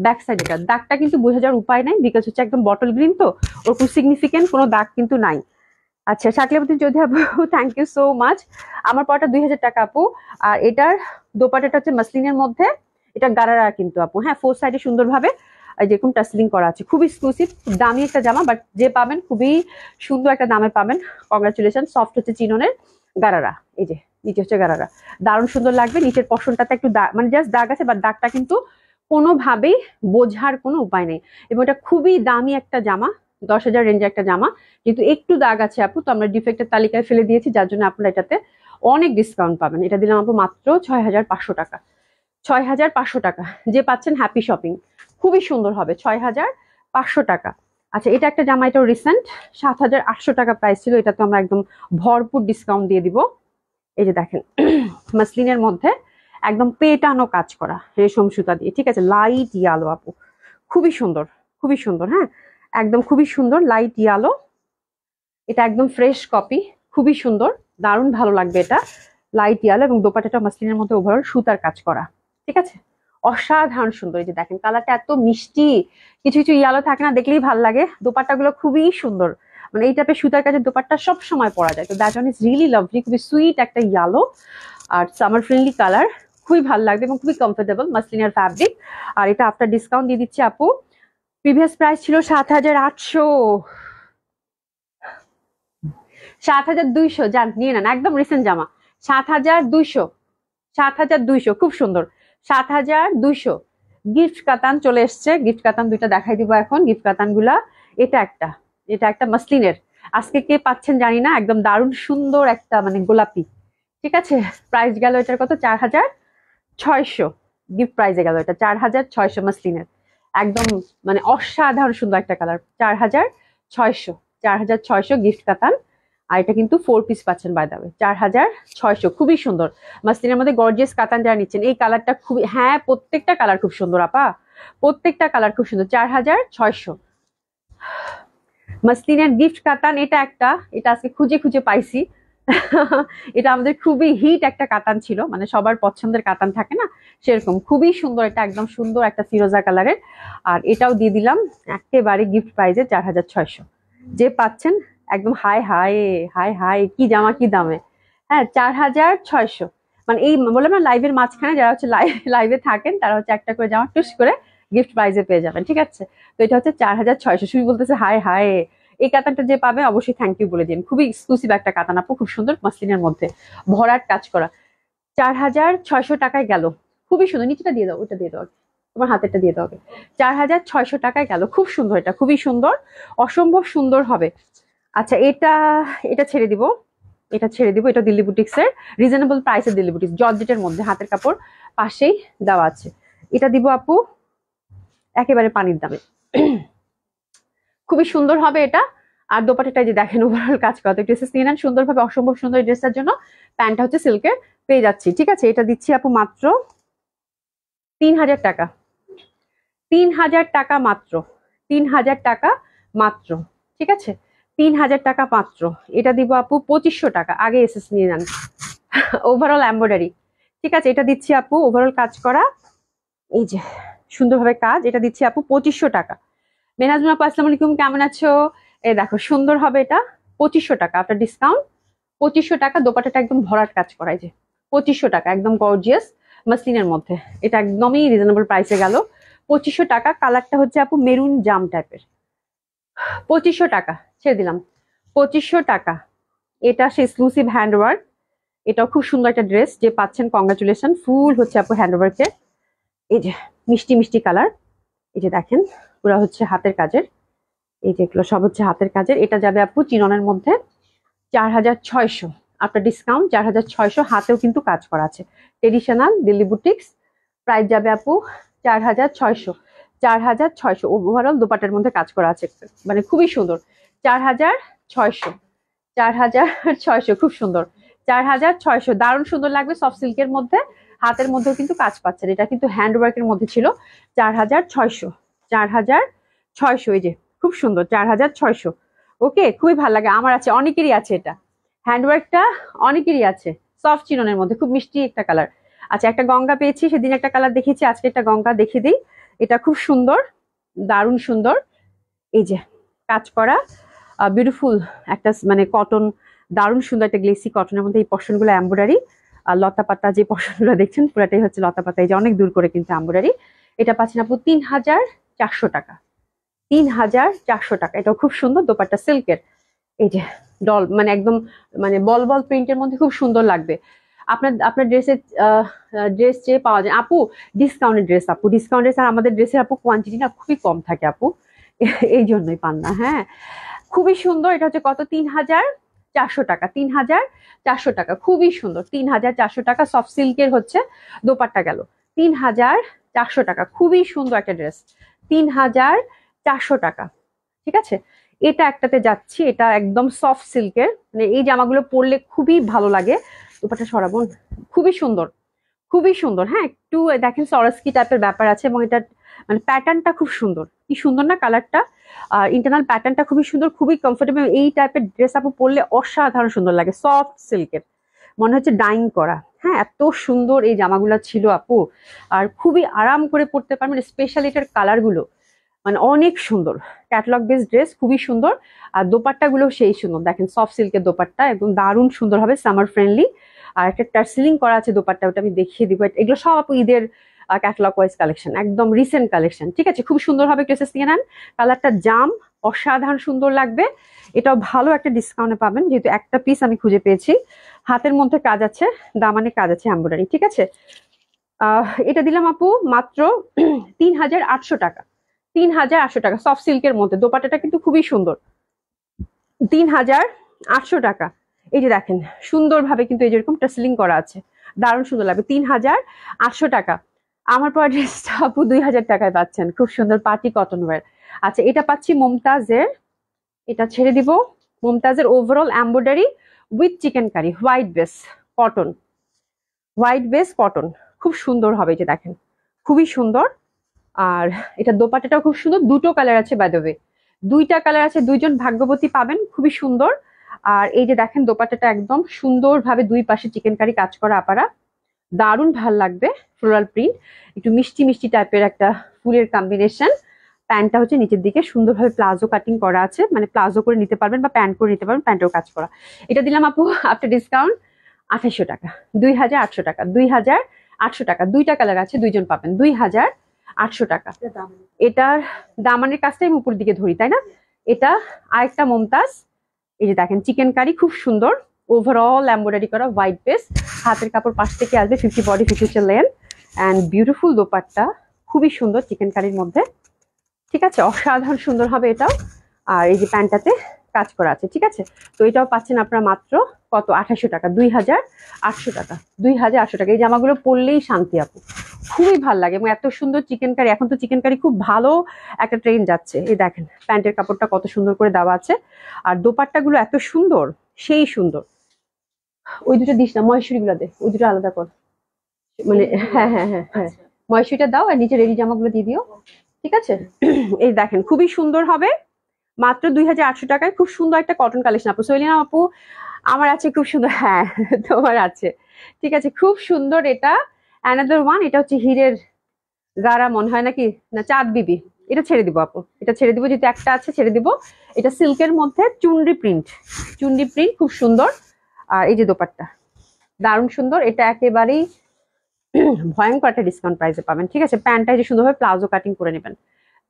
ব্যাক সাইড এটা, দাগটা কিন্তু বোঝা যাওয়ার উপায় নাই, বিকজ হচ্ছে একদম বটল গ্রিন তো ওরকম সিগনিফিকেন্ট কোনো দাগ কিন্তু নাই। আচ্ছা শাকলাবতী যদি আপু, থ্যাংক ইউ সো মাচ। আমার পড়াটা 2000 টাকা আপু, আর এটার দোপাটাটা হচ্ছে মাসলিনের মধ্যে, এটা গারারা কিন্তু আপু, হ্যাঁ ফোর সাইডে সুন্দরভাবে যেরকম টাসলিং করা আছে, খুবই এক্সক্লুসিভ, খুব দামি একটা জামা, বাট যে পাবেন খুবই সুন্দর একটা দামে পাবেন, কংগ্রাচুলেশন। সফট হচ্ছে চিননের গারারা, এই যে নিচে হচ্ছে গারারা, দারুণ সুন্দর লাগবে। নিচের পশনটাতে একটু মানে জাস্ট দাগ আছে, বাট দাগটা কিন্তু কোনোভাবেই বোঝার কোনো উপায় নেই, এবং এটা খুবই দামি একটা জামা, 10,000 রেঞ্জে একটা জামা, কিন্তু একটু দাগ আছে আপু, তো আমরা ডিফেক্টের তালিকায় ফেলে দিয়েছি, যার জন্য আপনারা এটাতে অনেক ডিসকাউন্ট পাবেন। এটা দিলাম আপু মাত্র 6500 টাকা, 6500 টাকা, যে পাচ্ছেন হ্যাপি শপিং, খুবই সুন্দর হবে, 6500 টাকা। আচ্ছা এটা একটা জামা, এটাও রিসেন্ট, 7800 টাকা প্রাইস ছিল, এটা তো আমরা একদম ভরপুর ডিসকাউন্ট দিয়ে দিব। এই যে দেখেন মাসলিনের মধ্যে একদম পেটানো কাজ করা রেশম সুতা দিয়ে, ঠিক আছে, লাইট ইয়ালো আপু, খুবই সুন্দর, খুবই সুন্দর, হ্যাঁ একদম খুবই সুন্দর লাইট ইয়ালো, এটা একদম ফ্রেশ কপি, খুবই সুন্দর, দারুণ ভালো লাগবে এটা, লাইট ইয়ালো, এবং দোপাট্টাটা মাসলিনের মধ্যে ওভারঅল সুতার কাজ করা, ঠিক আছে, অসাধারণ সুন্দর। এই যে দেখেন কালারটা এত মিষ্টি, কিছু কিছু ইয়ালো থাকে না, দেখলেই ভালো লাগে, দোপাট্টাগুলো খুবই সুন্দর, মানে এই টাইপের সুতার কাজের দোপাট্টা সব সময় পরা যায়, তো that one is really lovely, খুবই সুইট একটা ইয়ালো, আর সামার ফ্রেন্ডলি কালার, খুবই ভালো লাগবে এবং খুবই কমফোর্টেবল মাসলিনের ফ্যাব্রিক। আর এটা আফটার ডিসকাউন্ট দিয়ে দিচ্ছি আপু, প্রিভিয়াস প্রাইস ছিল 7800, 7200, যান নিয়ে নেন, একদম রিসেন্ট জামা, 7200, 7200, খুব সুন্দর, 7200। গিফট কাতান চলে এসছে, গিফট কাতান দুইটা দেখাই দিব এখন, গিফট কাতান গুলা, এটা একটা, এটা একটা মাসলিনের, আজকে কে পাচ্ছেন জানি না, একদম দারুণ সুন্দর একটা মানে গোলাপি, ঠিক আছে, প্রাইস গেল এটার কত, 4600, গিফট প্রাইজে গেল এটা 4600 মাসলিনের, একদম মানে অসাধারণ সুন্দর একটা কালার, 4600, 4600 গিফট কাতান। আর এটা কিন্তু 4 পিস পাচ্ছেন বাই দা ওয়ে, 4600, খুবই সুন্দর মাসলিনের মধ্যে গর্জিয়াস কাতান যারা নিচ্ছেন, এই কালারটা খুবই, হ্যাঁ প্রত্যেকটা কালার খুব সুন্দর আপা, প্রত্যেকটা কালার খুব সুন্দর, 4600 মাসলিনের গিফট কাতান। এটা একটা, এটা আজকে খুঁজে খুঁজে পাইছি এটা আমাদের খুবই হিট একটা কাতান ছিল, মানে সবার পছন্দের কাতান থাকে না সেরকম, খুবই সুন্দর, এটা একদম সুন্দর একটা ফিরোজা কালারের, আর এটাও দিয়ে দিলাম একেবারে গিফট প্রাইজে 4600, যে পাচ্ছেন একদম হাই হাই, হাই হাই কি জামা কি দামে, হ্যাঁ 4600, মানে এই বললাম না লাইভের মাঝখানে যারা হচ্ছে লাইভে থাকেন তারা হচ্ছে একটা করে জামা টুস করে গিফট প্রাইজে পেয়ে যাবেন, ঠিক আছে, তো এটা হচ্ছে 4600। সুই বলতেছে হাই হাই, এই কাতানটা যে পাবে অবশ্যই থ্যাংক ইউ বলে দিন, খুবই এক্সক্লুসিভ একটা কাতান আপু, খুব সুন্দর মাসলিনের মধ্যে ভরাট কাজ করা, 4600 টাকায় গেল, খুবই সুন্দর। নিচেটা দিয়ে দাও, ওটা দিয়ে দাও, তোমার হাতেরটা দিয়ে দাও, 4600 টাকায় গেল, খুব সুন্দর, এটা খুবই সুন্দর, অসম্ভব সুন্দর হবে। আচ্ছা এটা, এটা ছেড়ে দিব, এটা ছেড়ে দিব, এটা দিল্লি বুটিক্স এর রিজনেবল প্রাইসের, দিল্লি বুটিক্স জর্জেটের মধ্যে, হাতের কাপড় পাশেই দেওয়া আছে, এটা দিব আপু একেবারে পানির দামে, খুবই সুন্দর হবে এটা। আর দোপাট্টাটা যে দেখেন ওভারঅল কাজ করা, তো ড্রেসেস নিয়ে নেন সুন্দরভাবে, অসম্ভব সুন্দর এই ড্রেসটার জন্য, প্যান্টটা হচ্ছে সিল্কের পেয়ে যাচ্ছি, ঠিক আছে, এটা দিচ্ছি আপু মাত্র 3000 টাকা, 3000 টাকা মাত্র, 3000 টাকা মাত্র, ঠিক আছে, 3000 টাকা মাত্র। এটা দিব আপু 2500 টাকা। আগে এসএস নিয়ে যান। ওভারঅল এমব্রয়ডারি, ঠিক আছে, এটা দিচ্ছি আপু ওভারঅল কাজ করা, এই যে সুন্দরভাবে কাজ, এটা দিচ্ছি আপু 2500 টাকা। মেনাজমা আপু আসসালামু আলাইকুম, কেমন আছো? এই দেখো সুন্দর হবে এটা 2500 টাকা আফটার ডিসকাউন্ট। 2500 টাকা, দোপাট্টাটা একদম ভরাট কাজ করাই, যে 2500 টাকা, একদম গর্জিয়াস মাসলিনের মধ্যে। এটা একদমই রিজনেবল প্রাইসে গেল 2500 টাকা। কালারটা হচ্ছে আপু মেরুন জাম টাইপের। 2500 টাকা ছেড়ে দিলাম, 2500 টাকা। এটা সে এক্সক্লুসিভ হ্যান্ডওয়ার্ক, এটাও খুব সুন্দর একটা ড্রেস, যে পাচ্ছেন কংগ্রাচুলেশন। ফুল হচ্ছে আপু হ্যান্ডওয়ার্কের, এই যে মিষ্টি মিষ্টি কালার, এই যে দেখেন পুরো হচ্ছে হাতের কাজের, এই যে এগুলো সব হচ্ছে হাতের কাজের। এটা যাবে আপু চিননের মধ্যে 4600 আপনার ডিসকাউন্ট, 4600। হাতেও কিন্তু কাজ করা আছে, ট্রেডিশনাল দিল্লি বুটিক্স। প্রাইস যাবে আপু 4600, 4600। ওভারঅল দোপাটার মধ্যে কাজ করা আছে, মানে খুবই সুন্দর। 4600, 4600, খুব সুন্দর। 4600, দারুণ সুন্দর লাগবে সফট সিল্কের মধ্যে। হাতের মধ্যেও কিন্তু কাজ পাচ্ছেন, এটা কিন্তু হ্যান্ডওয়ার্কের মধ্যে ছিল। 4600, 4600, এই যে খুব সুন্দর 4600। ওকে, খুবই ভালো লাগে, আমার আছে, অনেকেরই আছে এটা হ্যান্ডওয়ার্কটা, অনেকেরই আছে। সফট চিননের মধ্যে খুব মিষ্টি একটা কালার। আচ্ছা, একটা গঙ্গা পেয়েছি, সেদিন একটা কালার দেখিয়েছি, আজকে একটা গঙ্গা দেখিয়ে দিই। এটা খুব সুন্দর, দারুণ সুন্দর, এই যে কাজ করা বিউটিফুল একটা মানে কটন, দারুণ সুন্দর একটা গ্লেসি কটনের মধ্যে এই পশনগুলো এমব্রয়ডারি। আর লতা পাতা যে পশনগুলো দেখছেন পুরাটাই হচ্ছে লতা পাতা, এই যে অনেক দূর করে কিন্তু এমব্রয়ডারি। এটা পাচ্ছেন আপু 3400 টাকা, 3400 টাকা। এটাও খুব সুন্দর, দোপাট্টা সিল্কের, এই যে ডল মানে একদম মানে বল বল প্রিন্টের মধ্যে খুব সুন্দর লাগবে। আপনার আপনার ড্রেসের ড্রেস চেয়ে পাওয়া যায় আপু, ডিসকাউন্টের ড্রেস আপু, ডিসকাউন্ট ড্রেস। আর আমাদের ড্রেসের আপু কোয়ান্টিটি না খুবই কম থাকে আপু, এই জন্যই পান না। হ্যাঁ, খুবই সুন্দর। এটা হচ্ছে কত, 3400 টাকা, 3400 টাকা, খুবই সুন্দর। 3400 টাকা সফট সিল্কের হচ্ছে দোপাট্টা গেল 3400 টাকা, খুবই সুন্দর একটা ড্রেস, 3400 টাকা। ঠিক আছে, এটা একটাতে যাচ্ছি, এটা একদম সফট সিল্কের, মানে এই জামাগুলো পরলে খুবই ভালো লাগে। দোপাট্টা সরাবো, খুবই সুন্দর, খুবই সুন্দর। হ্যাঁ, একটু দেখেন সরস্কি টাইপের ব্যাপার আছে, এবং এটা মানে প্যাটার্নটা খুব সুন্দর, কি সুন্দর না কালারটা। আর ইন্টারনাল প্যাটার্নটা খুবই সুন্দর, খুবই কমফোর্টেবল। এই টাইপের ড্রেস আপু পরলে অসাধারণ সুন্দর লাগে, সফট সিল্কের, মনে হচ্ছে ডাইং করা। হ্যাঁ, এত সুন্দর এই জামাগুলো ছিল আপু, আর খুবই আরাম করে পরতে পারবেন। স্পেশালি এটার কালারগুলো মানে অনেক সুন্দর, ক্যাটালগ বেস ড্রেস, খুবই সুন্দর। আর দোপাট্টাগুলো সেই সুন্দর, দেখেন সফট সিল্কের দোপাট্টা, একদম দারুণ সুন্দর হবে, সামার ফ্রেন্ডলি। আর একটা টার্সেলিং করা আছে দোপাট্টা, ওটা আমি দেখিয়ে দিব। এগুলো সব আপু ঈদের ক্যাটালগ ওয়াইজ কালেকশন, একদম রিসেন্ট কালেকশন। ঠিক আছে, খুব সুন্দর হবে, ড্রেসেস নিয়ে নেন। কালারটা জাম, অসাধারণ সুন্দর লাগবে। এটাও ভালো একটা ডিসকাউন্টে পাবেন, যেহেতু একটা পিস আমি খুঁজে পেয়েছি। হাতের মধ্যে কাজ আছে, দামানে কাজ আছে এমব্রয়ডারি। ঠিক আছে, এটা দিলাম আপু মাত্র 3800 টাকা, 3800 টাকা সফট সিল্কের মধ্যে। দোপাট্টাটা কিন্তু খুবই সুন্দর, 3800 টাকা। এই যে দেখেন সুন্দরভাবে কিন্তু এই যেরকম টাসেলিং করা আছে, দারুণ সুন্দর লাগবে, 3800 টাকা। আমার পর ড্রেসটা আপু 2000 টাকায় পাচ্ছেন, খুব সুন্দর পার্টি কটন ওয়্যার। আচ্ছা, এটা পাচ্ছি মুমতাজের, এটা ছেড়ে দিব, মুমতাজের overall embroidery with chikankari, white base cotton, white base cotton, খুব সুন্দর হবে। এই যে দেখেন খুবই সুন্দর। আর এটা দোপাট্টাটাও খুব সুন্দর, দুটো কালার আছে বাই দ্য ওয়ে, দুইটা কালার আছে, দুইজন ভাগ্যবতী পাবেন, খুবই সুন্দর। আর এই যে দেখেন দোপাট্টাটা একদম সুন্দরভাবে দুই পাশে চিকেন কারি কাজ করা আপারা, দারুণ ভাল লাগবে। ফ্লোরাল প্রিন্ট, একটু মিষ্টি মিষ্টি টাইপের একটা ফুলের কম্বিনেশন। প্যান্টটা হচ্ছে নিচের দিকে সুন্দরভাবে প্লাজো কাটিং করা আছে, মানে প্লাজো করে নিতে পারবেন বা প্যান্ট করে নিতে পারবেন, প্যান্টেও কাজ করা। এটা দিলাম আপু আফটার ডিসকাউন্ট 2800 টাকা, 2800 টাকা, 2800 টাকা। দুইটা কালার আছে, দুইজন পাবেন, 2800 টাকা। এটার দামানের কাজটা আমি উপর দিকে ধরি, তাই না? এটা আরেকটা মুমতাজ, এই যে দেখেন চিকেন কারি, খুব সুন্দর ওভারঅল এমব্রয়ডারি করা, হোয়াইট বেস। হাতের কাপড় পাশ থেকে আসবে, 50 বডি 50 হচ্ছে লেন, অ্যান্ড বিউটিফুল দোপাট্টা, খুবই সুন্দর চিকেন কারির মধ্যে। ঠিক আছে, অসাধারণ সুন্দর হবে এটাও। আর এই যে প্যান্টটাতে কাজ করা আছে। ঠিক আছে, তো এটাও পাচ্ছেন আপনারা মাত্র কত, 2800 টাকা, 2800 টাকা, 2800 টাকা। এই জামাগুলো পরলেই শান্তি আপু, খুবই ভাল লাগে। এবং এত সুন্দর চিকেন কারি, এখন তো চিকেন কারি খুব ভালো একটা ট্রেন যাচ্ছে। এই দেখেন প্যান্টের কাপড়টা কত সুন্দর করে দেওয়া আছে, আর দোপাট্টাগুলো এত সুন্দর, সেই সুন্দর। ওই দুটো দিস না, মহেশ্বরী গুলো দে, ওই দুটো আলাদা কর, মানে হ্যাঁ হ্যাঁ হ্যাঁ হ্যাঁ, মহেশ্বরীটা দাও, আর নিচে রেডি জামাগুলো দিয়ে দিও। ঠিক আছে, এই দেখেন খুবই সুন্দর হবে, মাত্র 2800 টাকায় খুব সুন্দর একটা কটন কালেকশন আপু। সলিনা আপু আমার আছে খুব সুন্দর, হ্যাঁ তোমার আছে, ঠিক আছে খুব সুন্দর। এটা অ্যানাদার ওয়ান, এটা হচ্ছে হীরের গাড়া মনে হয় নাকি, না চাঁদ বিবি। এটা ছেড়ে দিব আপু, এটা ছেড়ে দিব, যেহেতু একটা আছে ছেড়ে দিব। এটা সিল্কের মধ্যে চুনরি প্রিন্ট, চুনরি প্রিন্ট খুব সুন্দর। আর এই যে দোপাট্টা দারুণ সুন্দর, এটা একেবারেই ভয়ঙ্কর একটা ডিসকাউন্ট প্রাইসে পাবেন, ঠিক আছে। প্যান্টটা যে সুন্দরভাবে প্লাজো কাটিং করে নেবেন।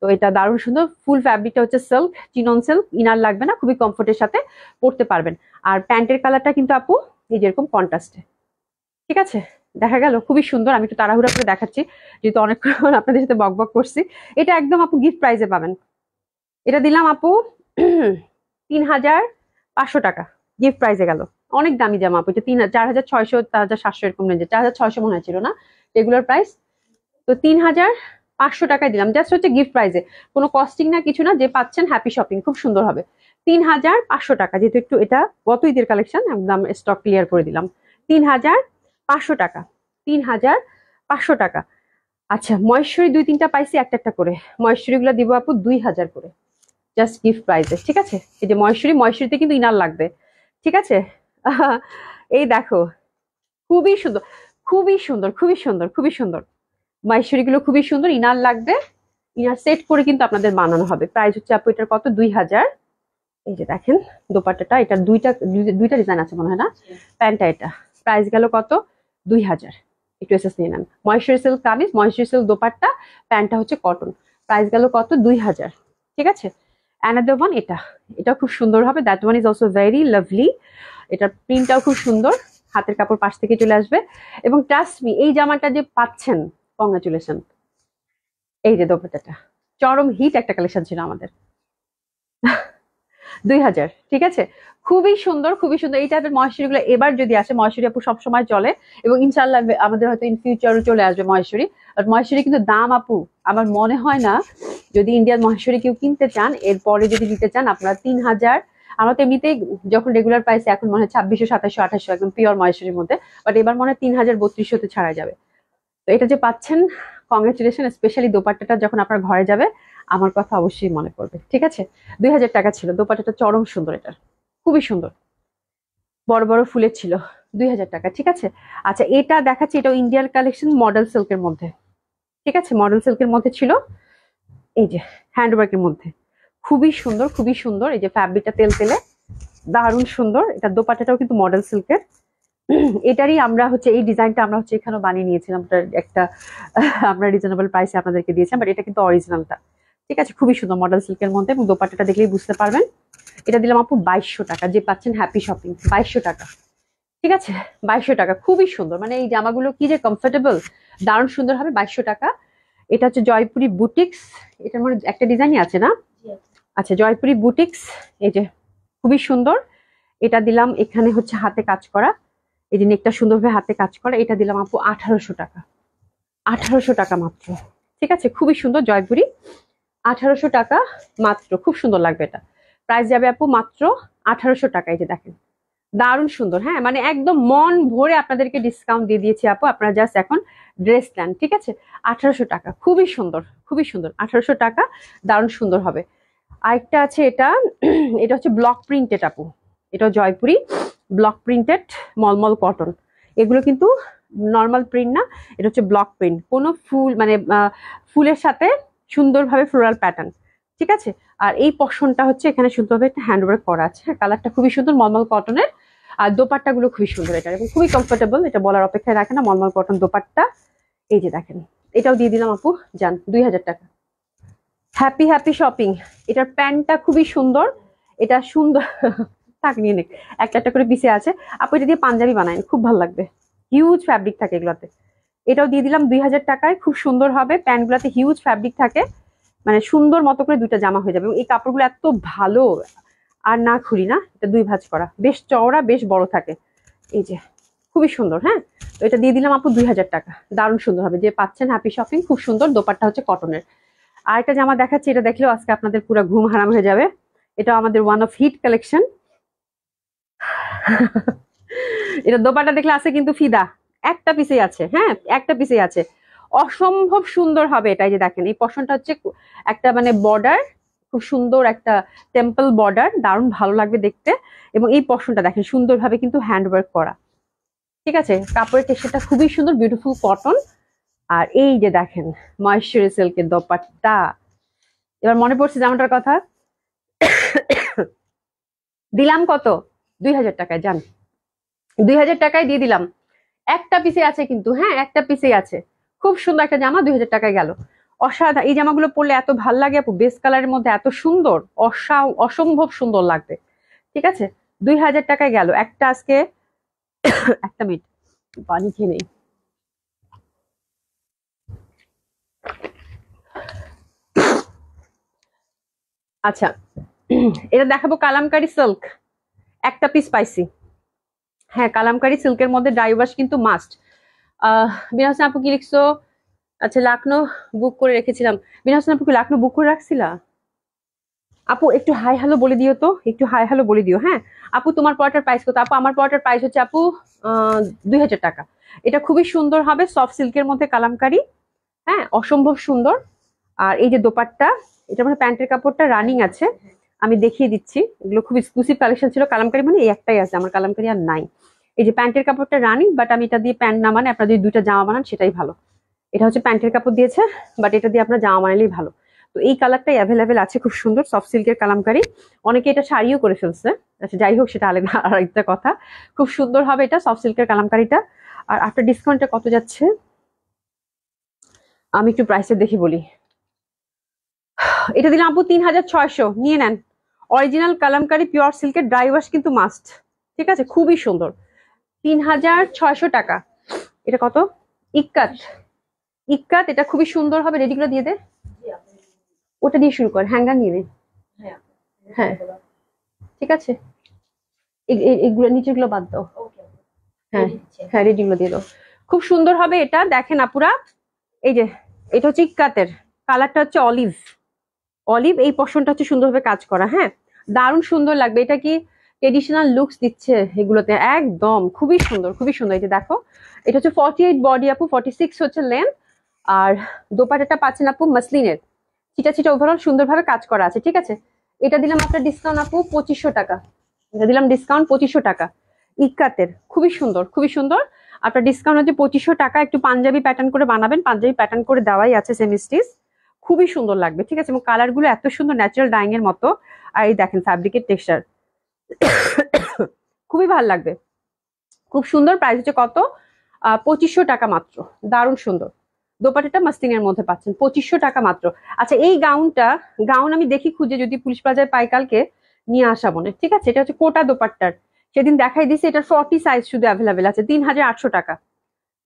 তো এটা দারুণ সুন্দর, ফুল ফ্যাব্রিকটা হচ্ছে সিল্ক, চিনন সিল্ক, ইনার লাগবে না, খুবই কমফোর্টের সাথে পরতে পারবেন। আর প্যান্টের কালারটা কিন্তু আপু এই যেরকম কন্ট্রাস্টে, ঠিক আছে। দেখা গেল খুবই সুন্দর। আমি একটু তাড়াহুড়া করে দেখাচ্ছি যেহেতু অনেকক্ষণ আপনাদের সাথে বক বক করছি। এটা একদম আপু গিফট প্রাইসে পাবেন। এটা দিলাম আপু 3500 টাকা, গিফট প্রাইসে গেল। অনেক দামি জামা আপু, এটা 4600 4700 এরকম রেঞ্জে, 4600 মনে হয়েছিল না রেগুলার প্রাইস। তো 3500 টাকায় দিলাম, জাস্ট হচ্ছে গিফট প্রাইসে, কোনো কস্টিং না কিছু না, যে পাচ্ছেন হ্যাপি শপিং, খুব সুন্দর হবে। 3500 টাকা, যেহেতু একটু এটা গত ঈদের কালেকশন, একদম স্টক ক্লিয়ার করে দিলাম। 3500 টাকা, 3500 টাকা। আচ্ছা মহেশ্বরী 2-3টা পাইছি একটা একটা করে, মহেশ্বরী গুলো দিব আপু 2000 করে, জাস্ট গিফট প্রাইসে, ঠিক আছে। এই যে মহেশ্বরী, মহেশ্বরীতে কিন্তু ইনার লাগবে, ঠিক আছে। এই দেখো খুবই সুন্দর, খুবই সুন্দর, খুবই সুন্দর, খুবই সুন্দর। মহেশ্বরী গুলো খুবই সুন্দর, ইনার লাগবে, ইনার সেট করে কিন্তু আপনাদের বানানো হবে। প্রাইস হচ্ছে আপু এটার কত, 2000। এই যে দেখেন দোপাট্টাটা, এটা দুইটা ডিজাইন আছে মনে হয় না, প্যান্টটা এটা প্রাইস গেল কত, 2000। একটু এসএস নিয়ে নেন। মহেশ্বরী সিল্ক কামিজ, মহেশ্বরী সিল্ক দোপাট্টা, প্যান্টটা হচ্ছে কটন, প্রাইস গেল কত, 2000, ঠিক আছে। অ্যানাদার ওয়ান, এটা খুব সুন্দর হবে, that one is also very lovely. এটার প্রিন্টটাও খুব সুন্দর, হাতের কাপড় পাশ থেকে চলে আসবে। এবং ট্রাস্ট মি, এই জামাটা যে পাচ্ছেন, কংগ্রাচুলেশন। এই যে দোপাট্টাটা চরম হিট একটা কালেকশন ছিল আমাদের, 2000, ঠিক আছে। খুবই সুন্দর, খুবই সুন্দর। এই টাইপের মহেশ্বরী গুলো এবার যদি আসে, মহেশ্বরী আপু সবসময় চলে এবং ইনশাল্লাহ আমাদের হয়তো ইন ফিউচারও চলে আসবে মহেশ্বরী। বাট মহেশ্বরী কিন্তু দাম আপু আমার মনে হয় না, যদি ইন্ডিয়ান মহেশ্বরী কেউ কিনতে চান, এরপরে যদি নিতে চান আপনারা 3000। আমরা তো এমনিতেই যখন রেগুলার প্রাইসে এখন মনে হয় 2600, 2700, 2800 একদম পিওর মহেশ্বরীর মধ্যে, বাট এবার মনে হয় 3000, 3200 ছাড়া যাবে। তো এটা যে পাচ্ছেন, কংগ্রেচুলেশন। স্পেশালি দোপাট্টাটা যখন আপনার ঘরে যাবে আমার কথা অবশ্যই মনে পড়বে, ঠিক আছে। 2000 টাকা ছিল দোপাট্টাটা, চরম সুন্দর, এটা খুবই সুন্দর, বড় বড় ফুলের ছিল, 2000 টাকা, ঠিক আছে। আচ্ছা এটা দেখাচ্ছি, এটা ইন্ডিয়ান কালেকশন, মডেল সিল্কের মধ্যে, ঠিক আছে, মডেল সিল্কের মধ্যে ছিল। এই যে হ্যান্ডওয়ার্কের মধ্যে খুবই সুন্দর, খুবই সুন্দর। এই যে ফ্যাব্রিকটা তেল তেলে দারুণ সুন্দর। এটা দোপাট্টাটাও কিন্তু মডেল সিল্কের। এটারই আমরা হচ্ছে এই ডিজাইনটা আমরা হচ্ছে এখানেও বানিয়ে নিয়েছিলাম, একটা আমরা রিজনেবল প্রাইসে আপনাদেরকে দিয়েছিলাম, বাট এটা কিন্তু অরিজিনালটা, ঠিক আছে। খুবই সুন্দর মডেল সিল্কের মধ্যে, এবং দোপাট্টাটা দেখলেই বুঝতে পারবেন। এটা দিলাম আপু 2200 টাকা, যে পাচ্ছেন হ্যাপি শপিং, 2200 টাকা, ঠিক আছে। 2200 টাকা, খুবই সুন্দর। মানে এই জামাগুলো কি যে কমফোর্টেবল, দারুণ সুন্দর হবে, 2200 টাকা। এটা হচ্ছে জয়পুরি বুটিক্স, এটার মধ্যে একটা ডিজাইনই আছে না, আচ্ছা জয়পুরি বুটিক্স। এই যে খুবই সুন্দর, এটা দিলাম, এখানে হচ্ছে হাতে কাজ করা, এই যে নেকটা সুন্দরভাবে হাতে কাজ করা। এটা দিলাম আপু 1800 টাকা, 1800 টাকা মাত্র, ঠিক আছে। খুবই সুন্দর জয়পুরি, 1800 টাকা মাত্র, খুব সুন্দর লাগবে এটা। প্রাইস যাবে আপু মাত্র 1800 টাকা। এই যে দেখেন দারুণ সুন্দর, হ্যাঁ মানে একদম মন ভরে আপনাদেরকে ডিসকাউন্ট দিয়ে দিয়েছি আপু, আপনারা জাস্ট এখন ড্রেস নেন, ঠিক আছে। 1800 টাকা, খুবই সুন্দর, খুবই সুন্দর, 1800 টাকা, দারুণ সুন্দর হবে। আরেকটা আছে, এটা এটা হচ্ছে ব্লক প্রিন্টেড আপু, এটা জয়পুরি ব্লক প্রিন্টেড মলমল কটন। এগুলো কিন্তু নর্মাল প্রিন্ট না, এটা হচ্ছে ব্লক প্রিন্ট, কোনো ফুল মানে ফুলের সাথে সুন্দরভাবে ফ্লোরাল প্যাটার্ন, ঠিক আছে। আর এই পশনটা হচ্ছে এখানে সুন্দরভাবে একটা হ্যান্ডওয়ার্ক করা আছে, কালারটা খুবই সুন্দর মলমল কটনের। আর দোপাট্টা গুলো খুবই সুন্দর এটা, এবং খুবই কমফোর্টেবল, এটা বলার অপেক্ষায় রাখে না, মলমল কটন দোপাট্টা। এই যে দেখেন এটাও দিয়ে দিলাম আপু, যান 2000 টাকা। Happy happy shopping. এটার প্যান্টটা খুবই সুন্দর, এটা সুন্দর থাক নিয়ে নিক, একটা একটা করে পিসে আছে আপু। এটা দিয়ে পাঞ্জাবি বানায় খুব ভালো লাগবে, হিউজ ফ্যাব্রিক থাকে এগুলাতে। এটাও দিয়ে দিলাম 2000 টাকায়, খুব সুন্দর হবে। প্যান্ট গুলাতে হিউজ ফ্যাব্রিক থাকে, মানে সুন্দর মতো করে দুইটা জামা হয়ে যাবে। এবং এই কাপড়গুলো এত ভালো, আর না খুলি না, এটা 2 ভাঁজ করা, বেশ চওড়া, বেশ বড় থাকে। এই যে খুবই সুন্দর, হ্যাঁ। তো এটা দিয়ে দিলাম আপু 2000 টাকা, দারুণ সুন্দর হবে, যে পাচ্ছেন হ্যাপি শপিং, খুব সুন্দর। দোপাট্টা হচ্ছে কটনের। আর একটা জামা দেখাচ্ছি, এটা দেখলেও আজকে আপনাদের পুরো ঘুম হারাম হয়ে যাবে। এটা আমাদের ওয়ান অফ হিট কালেকশন। এটা দোপাট্টা দেখলে আছে কিন্তু ফিদা, একটা পিসেই আছে, হ্যাঁ একটা পিসেই আছে, অসম্ভব সুন্দর হবে এটা। এই যে দেখেন এই পশনটা হচ্ছে একটা মানে বর্ডার, খুব সুন্দর একটা টেম্পল বর্ডার, দারুণ ভালো লাগবে দেখতে। এবং এই পশনটা দেখেন সুন্দরভাবে কিন্তু হ্যান্ডওয়ার্ক করা, ঠিক আছে। কাপড়ের টেক্সচারটা খুবই সুন্দর, বিউটিফুল কটন। আর এই যে দেখেন ময়েশ্চারি সিল্কের দোপাট্টা, এবার মনে পড়ছে জামাটার কথা। দিলাম কত? 2000 টাকায়, জান 2000 টাকায় দিয়ে দিলাম। একটা পিসে আছে কিন্তু, হ্যাঁ একটা পিসেই আছে। খুব সুন্দর একটা জামা 2000 টাকায় গেল। অসাধারণ, এই জামাগুলো পরলে এত ভাল লাগে আপু, বেস কালারের মধ্যে এত সুন্দর, অসম্ভব সুন্দর লাগবে, ঠিক আছে। 2000 টাকায় গেল একটা। আজকে একটা মিনিট পানি খেয়ে নেই। আচ্ছা, এটা দেখাবো কালামকারী সিল্ক, একটা পিস পাইছি। হ্যাঁ কালামকারী সিল্কের মধ্যে ডাই ওয়াশ কিন্তু মাস্ট। বিনা হোসেন আপু কি লিখছো? আচ্ছা লাকনো বুক করে রেখেছিলাম। বিনা হোসেন আপু কি লাকনো বুক করে রাখছিলা? আপু একটু হাই হ্যালো বলে দিও তো, একটু হাই হ্যালো বলে দিও। হ্যাঁ আপু তোমার পড়াটার প্রাইস কত? আপু আমার পড়াটার প্রাইস হচ্ছে আপু 2000 টাকা। এটা খুবই সুন্দর হবে, সফট সিল্কের মধ্যে কালামকারী, হ্যাঁ অসম্ভব সুন্দর। আর এই যে দোপাট্টা, এটা মানে প্যান্টের কাপড়টা রানিং আছে, আমি দেখিয়ে দিচ্ছি। এগুলো খুব এক্সক্লুসিভ কালেকশন ছিল, কালামকারী মানে এই একটাই আছে, আমার কালামকারী আর নাই। এই যে প্যান্টের কাপড়টা রানিং, বাট আমি এটা দিয়ে প্যান্ট না মানে আপনারা যদি দুইটা জামা বানান সেটাই ভালো। এটা হচ্ছে প্যান্টের কাপড় দিয়েছে, বাট এটা দিয়ে আপনার জামা বানালেই ভালো। তো এই কালারটাই অ্যাভেলেবেল আছে, খুব সুন্দর সফট সিল্কের কালামকারী। অনেকে এটা শাড়িও করে ফেলছে, আচ্ছা যাই হোক সেটা আলাদা আর একটা কথা। খুব সুন্দর হবে এটা সফট সিল্কের কালামকারীটা। আর আফটার ডিসকাউন্টটা কত যাচ্ছে আমি একটু প্রাইসটা দেখি বলি। এটা দিলাম আপু 3600, নিয়ে নেন। অরিজিনাল কালামকারী পিওর সিল্কের ড্রাই ওয়াশ কিন্তু মাস্ট, ঠিক আছে, খুবই সুন্দর। 3600 টাকা। এটা কত? ইক্কাত, ইক্কাত, এটা খুবই সুন্দর হবে। রেডিগুলো দিয়ে দে, ওটা দিয়ে শুরু কর, হ্যাঙ্গার নিয়ে নে। হ্যাঁ ঠিক আছে, এগুলো নিচেগুলো বাদ দাও। হ্যাঁ হ্যাঁ রেডিগুলো দিয়ে দাও। খুব সুন্দর হবে এটা, দেখেন আপুরা। এই যে এটা হচ্ছে ইক্কাতের, কালারটা হচ্ছে অলিভ, অলিভ। এই পশনটা হচ্ছে সুন্দরভাবে কাজ করা, হ্যাঁ দারুণ সুন্দর লাগবে। এটা কি ট্রেডিশনাল লুকস দিচ্ছে এগুলোতে, একদম খুবই সুন্দর, খুবই সুন্দর। এই যে দেখো, এটা হচ্ছে 48 বডি আপু, 46 হচ্ছে লেন্থ। আর দোপাট্টাটা পাচ্ছেন আপু মাসলিনের, চিটা চিটা ওভারঅল সুন্দরভাবে কাজ করা আছে, ঠিক আছে। এটা দিলাম আপনার ডিসকাউন্ট আপু 2500 টাকা। এটা দিলাম ডিসকাউন্ট 2500 টাকা। ইক্কাতের খুবই সুন্দর, খুবই সুন্দর। আপনার ডিসকাউন্ট হচ্ছে 2500 টাকা। একটু পাঞ্জাবি প্যাটার্ন করে বানাবেন, পাঞ্জাবি প্যাটার্ন করে দেওয়াই আছে সেমি স্টিচ, খুবই সুন্দর লাগবে, ঠিক আছে। এবং কালার গুলো এত সুন্দর, ন্যাচারাল ডাইং এর মতো। আর এই দেখেন ফ্যাব্রিকের টেক্সচার, খুবই ভালো লাগবে, খুব সুন্দর। প্রাইস হচ্ছে কত? 2500 টাকা মাত্র, দারুণ সুন্দর। দোপাট্টাটা মাস্তিনের মধ্যে পাচ্ছেন 2500 টাকা মাত্র। আচ্ছা এই গাউন আমি দেখি খুঁজে, যদি পুলিশ প্লাজায় পাই কালকে নিয়ে আসা মনে, ঠিক আছে। এটা হচ্ছে কোটা দোপাট্টার, সেদিন দেখাই দিছি। এটা 40 সাইজ শুধু অ্যাভেলেবেল আছে, 3800 টাকা।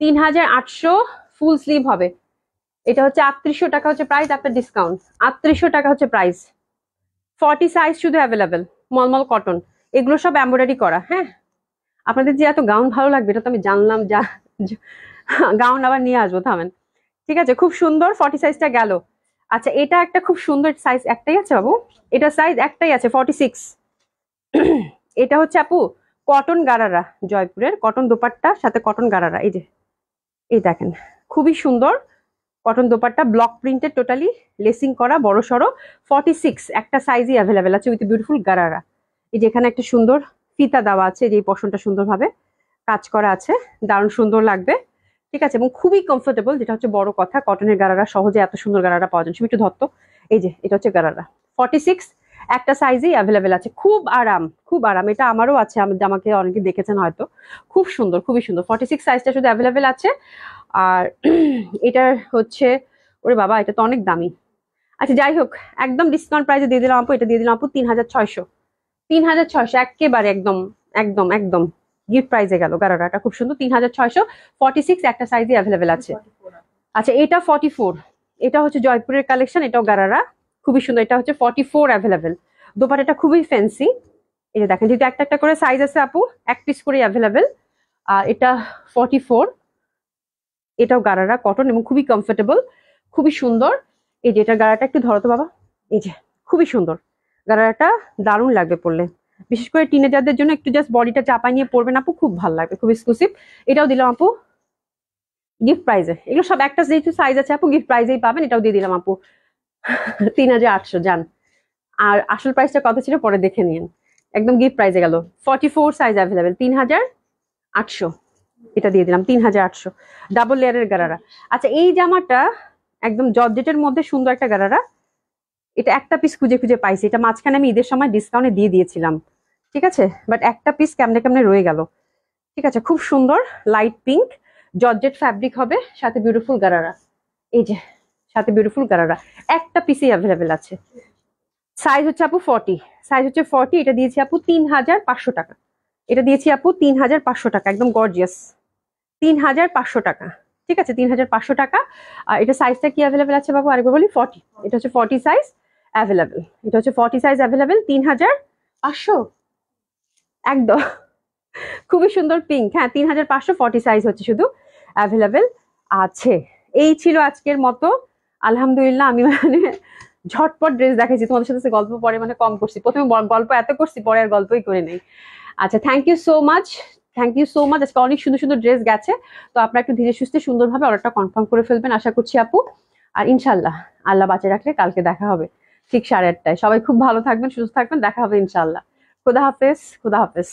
3800 ফুল স্লিভ হবে। এটা হচ্ছে 3800 টাকা হচ্ছে প্রাইস, আপনার ডিসকাউন্ট 3800 টাকা হচ্ছে প্রাইস। 40 সাইজ শুধু অ্যাভেলেবেল, মলমল কটন, এগুলো সব এমব্রয়ডারি করা। হ্যাঁ আপনাদের যে এত গাউন ভালো লাগবে এটা তো আমি জানলাম, গাউন আবার নিয়ে আসবো, থামেন, ঠিক আছে। খুব সুন্দর 40 সাইজটা গেল। আচ্ছা এটা একটা খুব সুন্দর সাইজ, একটাই আছে বাবু, এটা সাইজ একটাই আছে 46। এটা হচ্ছে আপু কটন গারারা, জয়পুরের কটন দোপাট্টা সাথে কটন গারারা। এই যে এই দেখেন খুবই সুন্দর cotton dupatta, block printed, totally lacing করা, বড় সড়ো। 46 একটা সাইজই অ্যাভেলেবেল আছে উইথ বিউটিফুল গারারা। এই যে এখানে একটা সুন্দর ফিতা দেওয়া আছে, যে এই পশনটা সুন্দরভাবে কাজ করা আছে, দারুণ সুন্দর লাগবে, ঠিক আছে। এবং খুবই কমফোর্টেবল, যেটা হচ্ছে বড় কথা। কটনের গারারা সহজে এত সুন্দর গারারা পাওয়া যায়, তুমি একটু ধরতো। এই যে এটা হচ্ছে গারারা, 46 একটা সাইজেই অ্যাভেলেবেল আছে, খুব আরাম, খুব আরাম। এটা আমারও আছে, আমাকে অনেকে দেখেছেন হয়তো, খুব সুন্দর, খুবই সুন্দর। 46 সাইজটা শুধু অ্যাভেলেবেল আছে। আর এটার হচ্ছে, ওরে বাবা এটা তো অনেক দামি। আচ্ছা যাই হোক, একদম ডিসকাউন্ট প্রাইসে দিয়ে দিলাম আপু, এটা দিয়ে দিলাম আপু 3600। 3600 একেবারে একদম, একদম একদম গিফট প্রাইজে গেল। গারারাটা খুব সুন্দর, 3600, 46 একটা সাইজে অ্যাভেলেবেল আছে। আচ্ছা এটা 44, এটা হচ্ছে জয়পুরের কালেকশন, এটাও গারারা, খুবই সুন্দর। এটা হচ্ছে 44 অ্যাভেলেবেল। দোপাট্টাটা খুবই ফ্যান্সি। এই যে দেখেন, যেহেতু একটা একটা করে সাইজ আছে আপু, এক পিস করে অ্যাভেলেবেল। আর এটা 44, এটাও গারারা কটন এবং খুবই কমফোর্টেবল, খুবই সুন্দর। এই যে এটা গারাটা একটু ধরো তো বাবা, এই যে খুবই সুন্দর গারাটা, দারুণ লাগবে পরলে, বিশেষ করে টিনেজারদের জন্য একটু জাস্ট বডিটা চাপা নিয়ে পরবেন আপু, খুব ভালো লাগবে, খুব এক্সক্লুসিভ। এটাও দিলাম আপু গিফট প্রাইজে। এগুলো সব একটা যেহেতু সাইজ আছে আপু, গিফট প্রাইজেই পাবেন। এটাও দিয়ে দিলাম আপু 3800, জান আর আসল প্রাইসটা কত ছিল পরে দেখে নিন, একদম গিফট প্রাইসে গেল। 44 সাইজ অ্যাভেলেবেল, 3800, এটা দিয়ে দিলাম 3800, ডাবল লেয়ারের গারারা। আচ্ছা এই জামাটা একদম জর্জেটের মধ্যে সুন্দর একটা গারারা, এটা একটা পিস খুঁজে খুঁজে পাইছি, এটা মাঝখানে আমি ঈদের সময় ডিসকাউন্টে দিয়ে দিয়েছিলাম, ঠিক আছে, বাট একটা পিস কেমনে কেমনে রয়ে গেল। ঠিক আছে, খুব সুন্দর লাইট পিঙ্ক জর্জেট ফ্যাব্রিক হবে, সাথে বিউটিফুল গারারা, এই যে সাথে বিউটিফুল গারারা, একটা পিসই অ্যাভেলেবেল আছে। সাইজ হচ্ছে আপু 40, সাইজ হচ্ছে 40, এটা দিয়েছি আপু 3500 টাকা, এটা দিয়েছি আপু 3500 টাকা, একদম গর্জিয়াস 3500 টাকা, ঠিক আছে 3500 টাকা। আর এটা সাইজটা কি অ্যাভেলেবেল আছে বাবু আরেকবার বলি, 40, এটা হচ্ছে 40 সাইজ অ্যাভেলেবেল, এটা হচ্ছে 40 সাইজ অ্যাভেলেবেল 3500 একদম, খুবই সুন্দর পিঙ্ক, হ্যাঁ 3500, 40 সাইজ হচ্ছে শুধু অ্যাভেলেবেল আছে। এই ছিল আজকের মতো, আলহামদুলিল্লাহ আমি মানে ঝটপট ড্রেস দেখাইছি তোমাদের সাথে, গল্প পরে মানে কম করছি, প্রথমে গল্প এত করছি, পরে আর গল্পই করে নেই। আচ্ছা thank you so much, thank you so much, আজকে অনেক সুন্দর সুন্দর ড্রেস গেছে, তো আপনারা একটু ধীরে সুস্থে সুন্দরভাবে অর্ডারটা কনফার্ম করে ফেলবেন আশা করছি আপু। আর ইনশাল্লাহ আল্লাহ বাঁচিয়ে রাখলে কালকে দেখা হবে ঠিক 8:30টায়। সবাই খুব ভালো থাকবেন, সুস্থ থাকবেন, দেখা হবে ইনশাল্লাহ। খুদা হাফেজ, খুদা হাফেজ।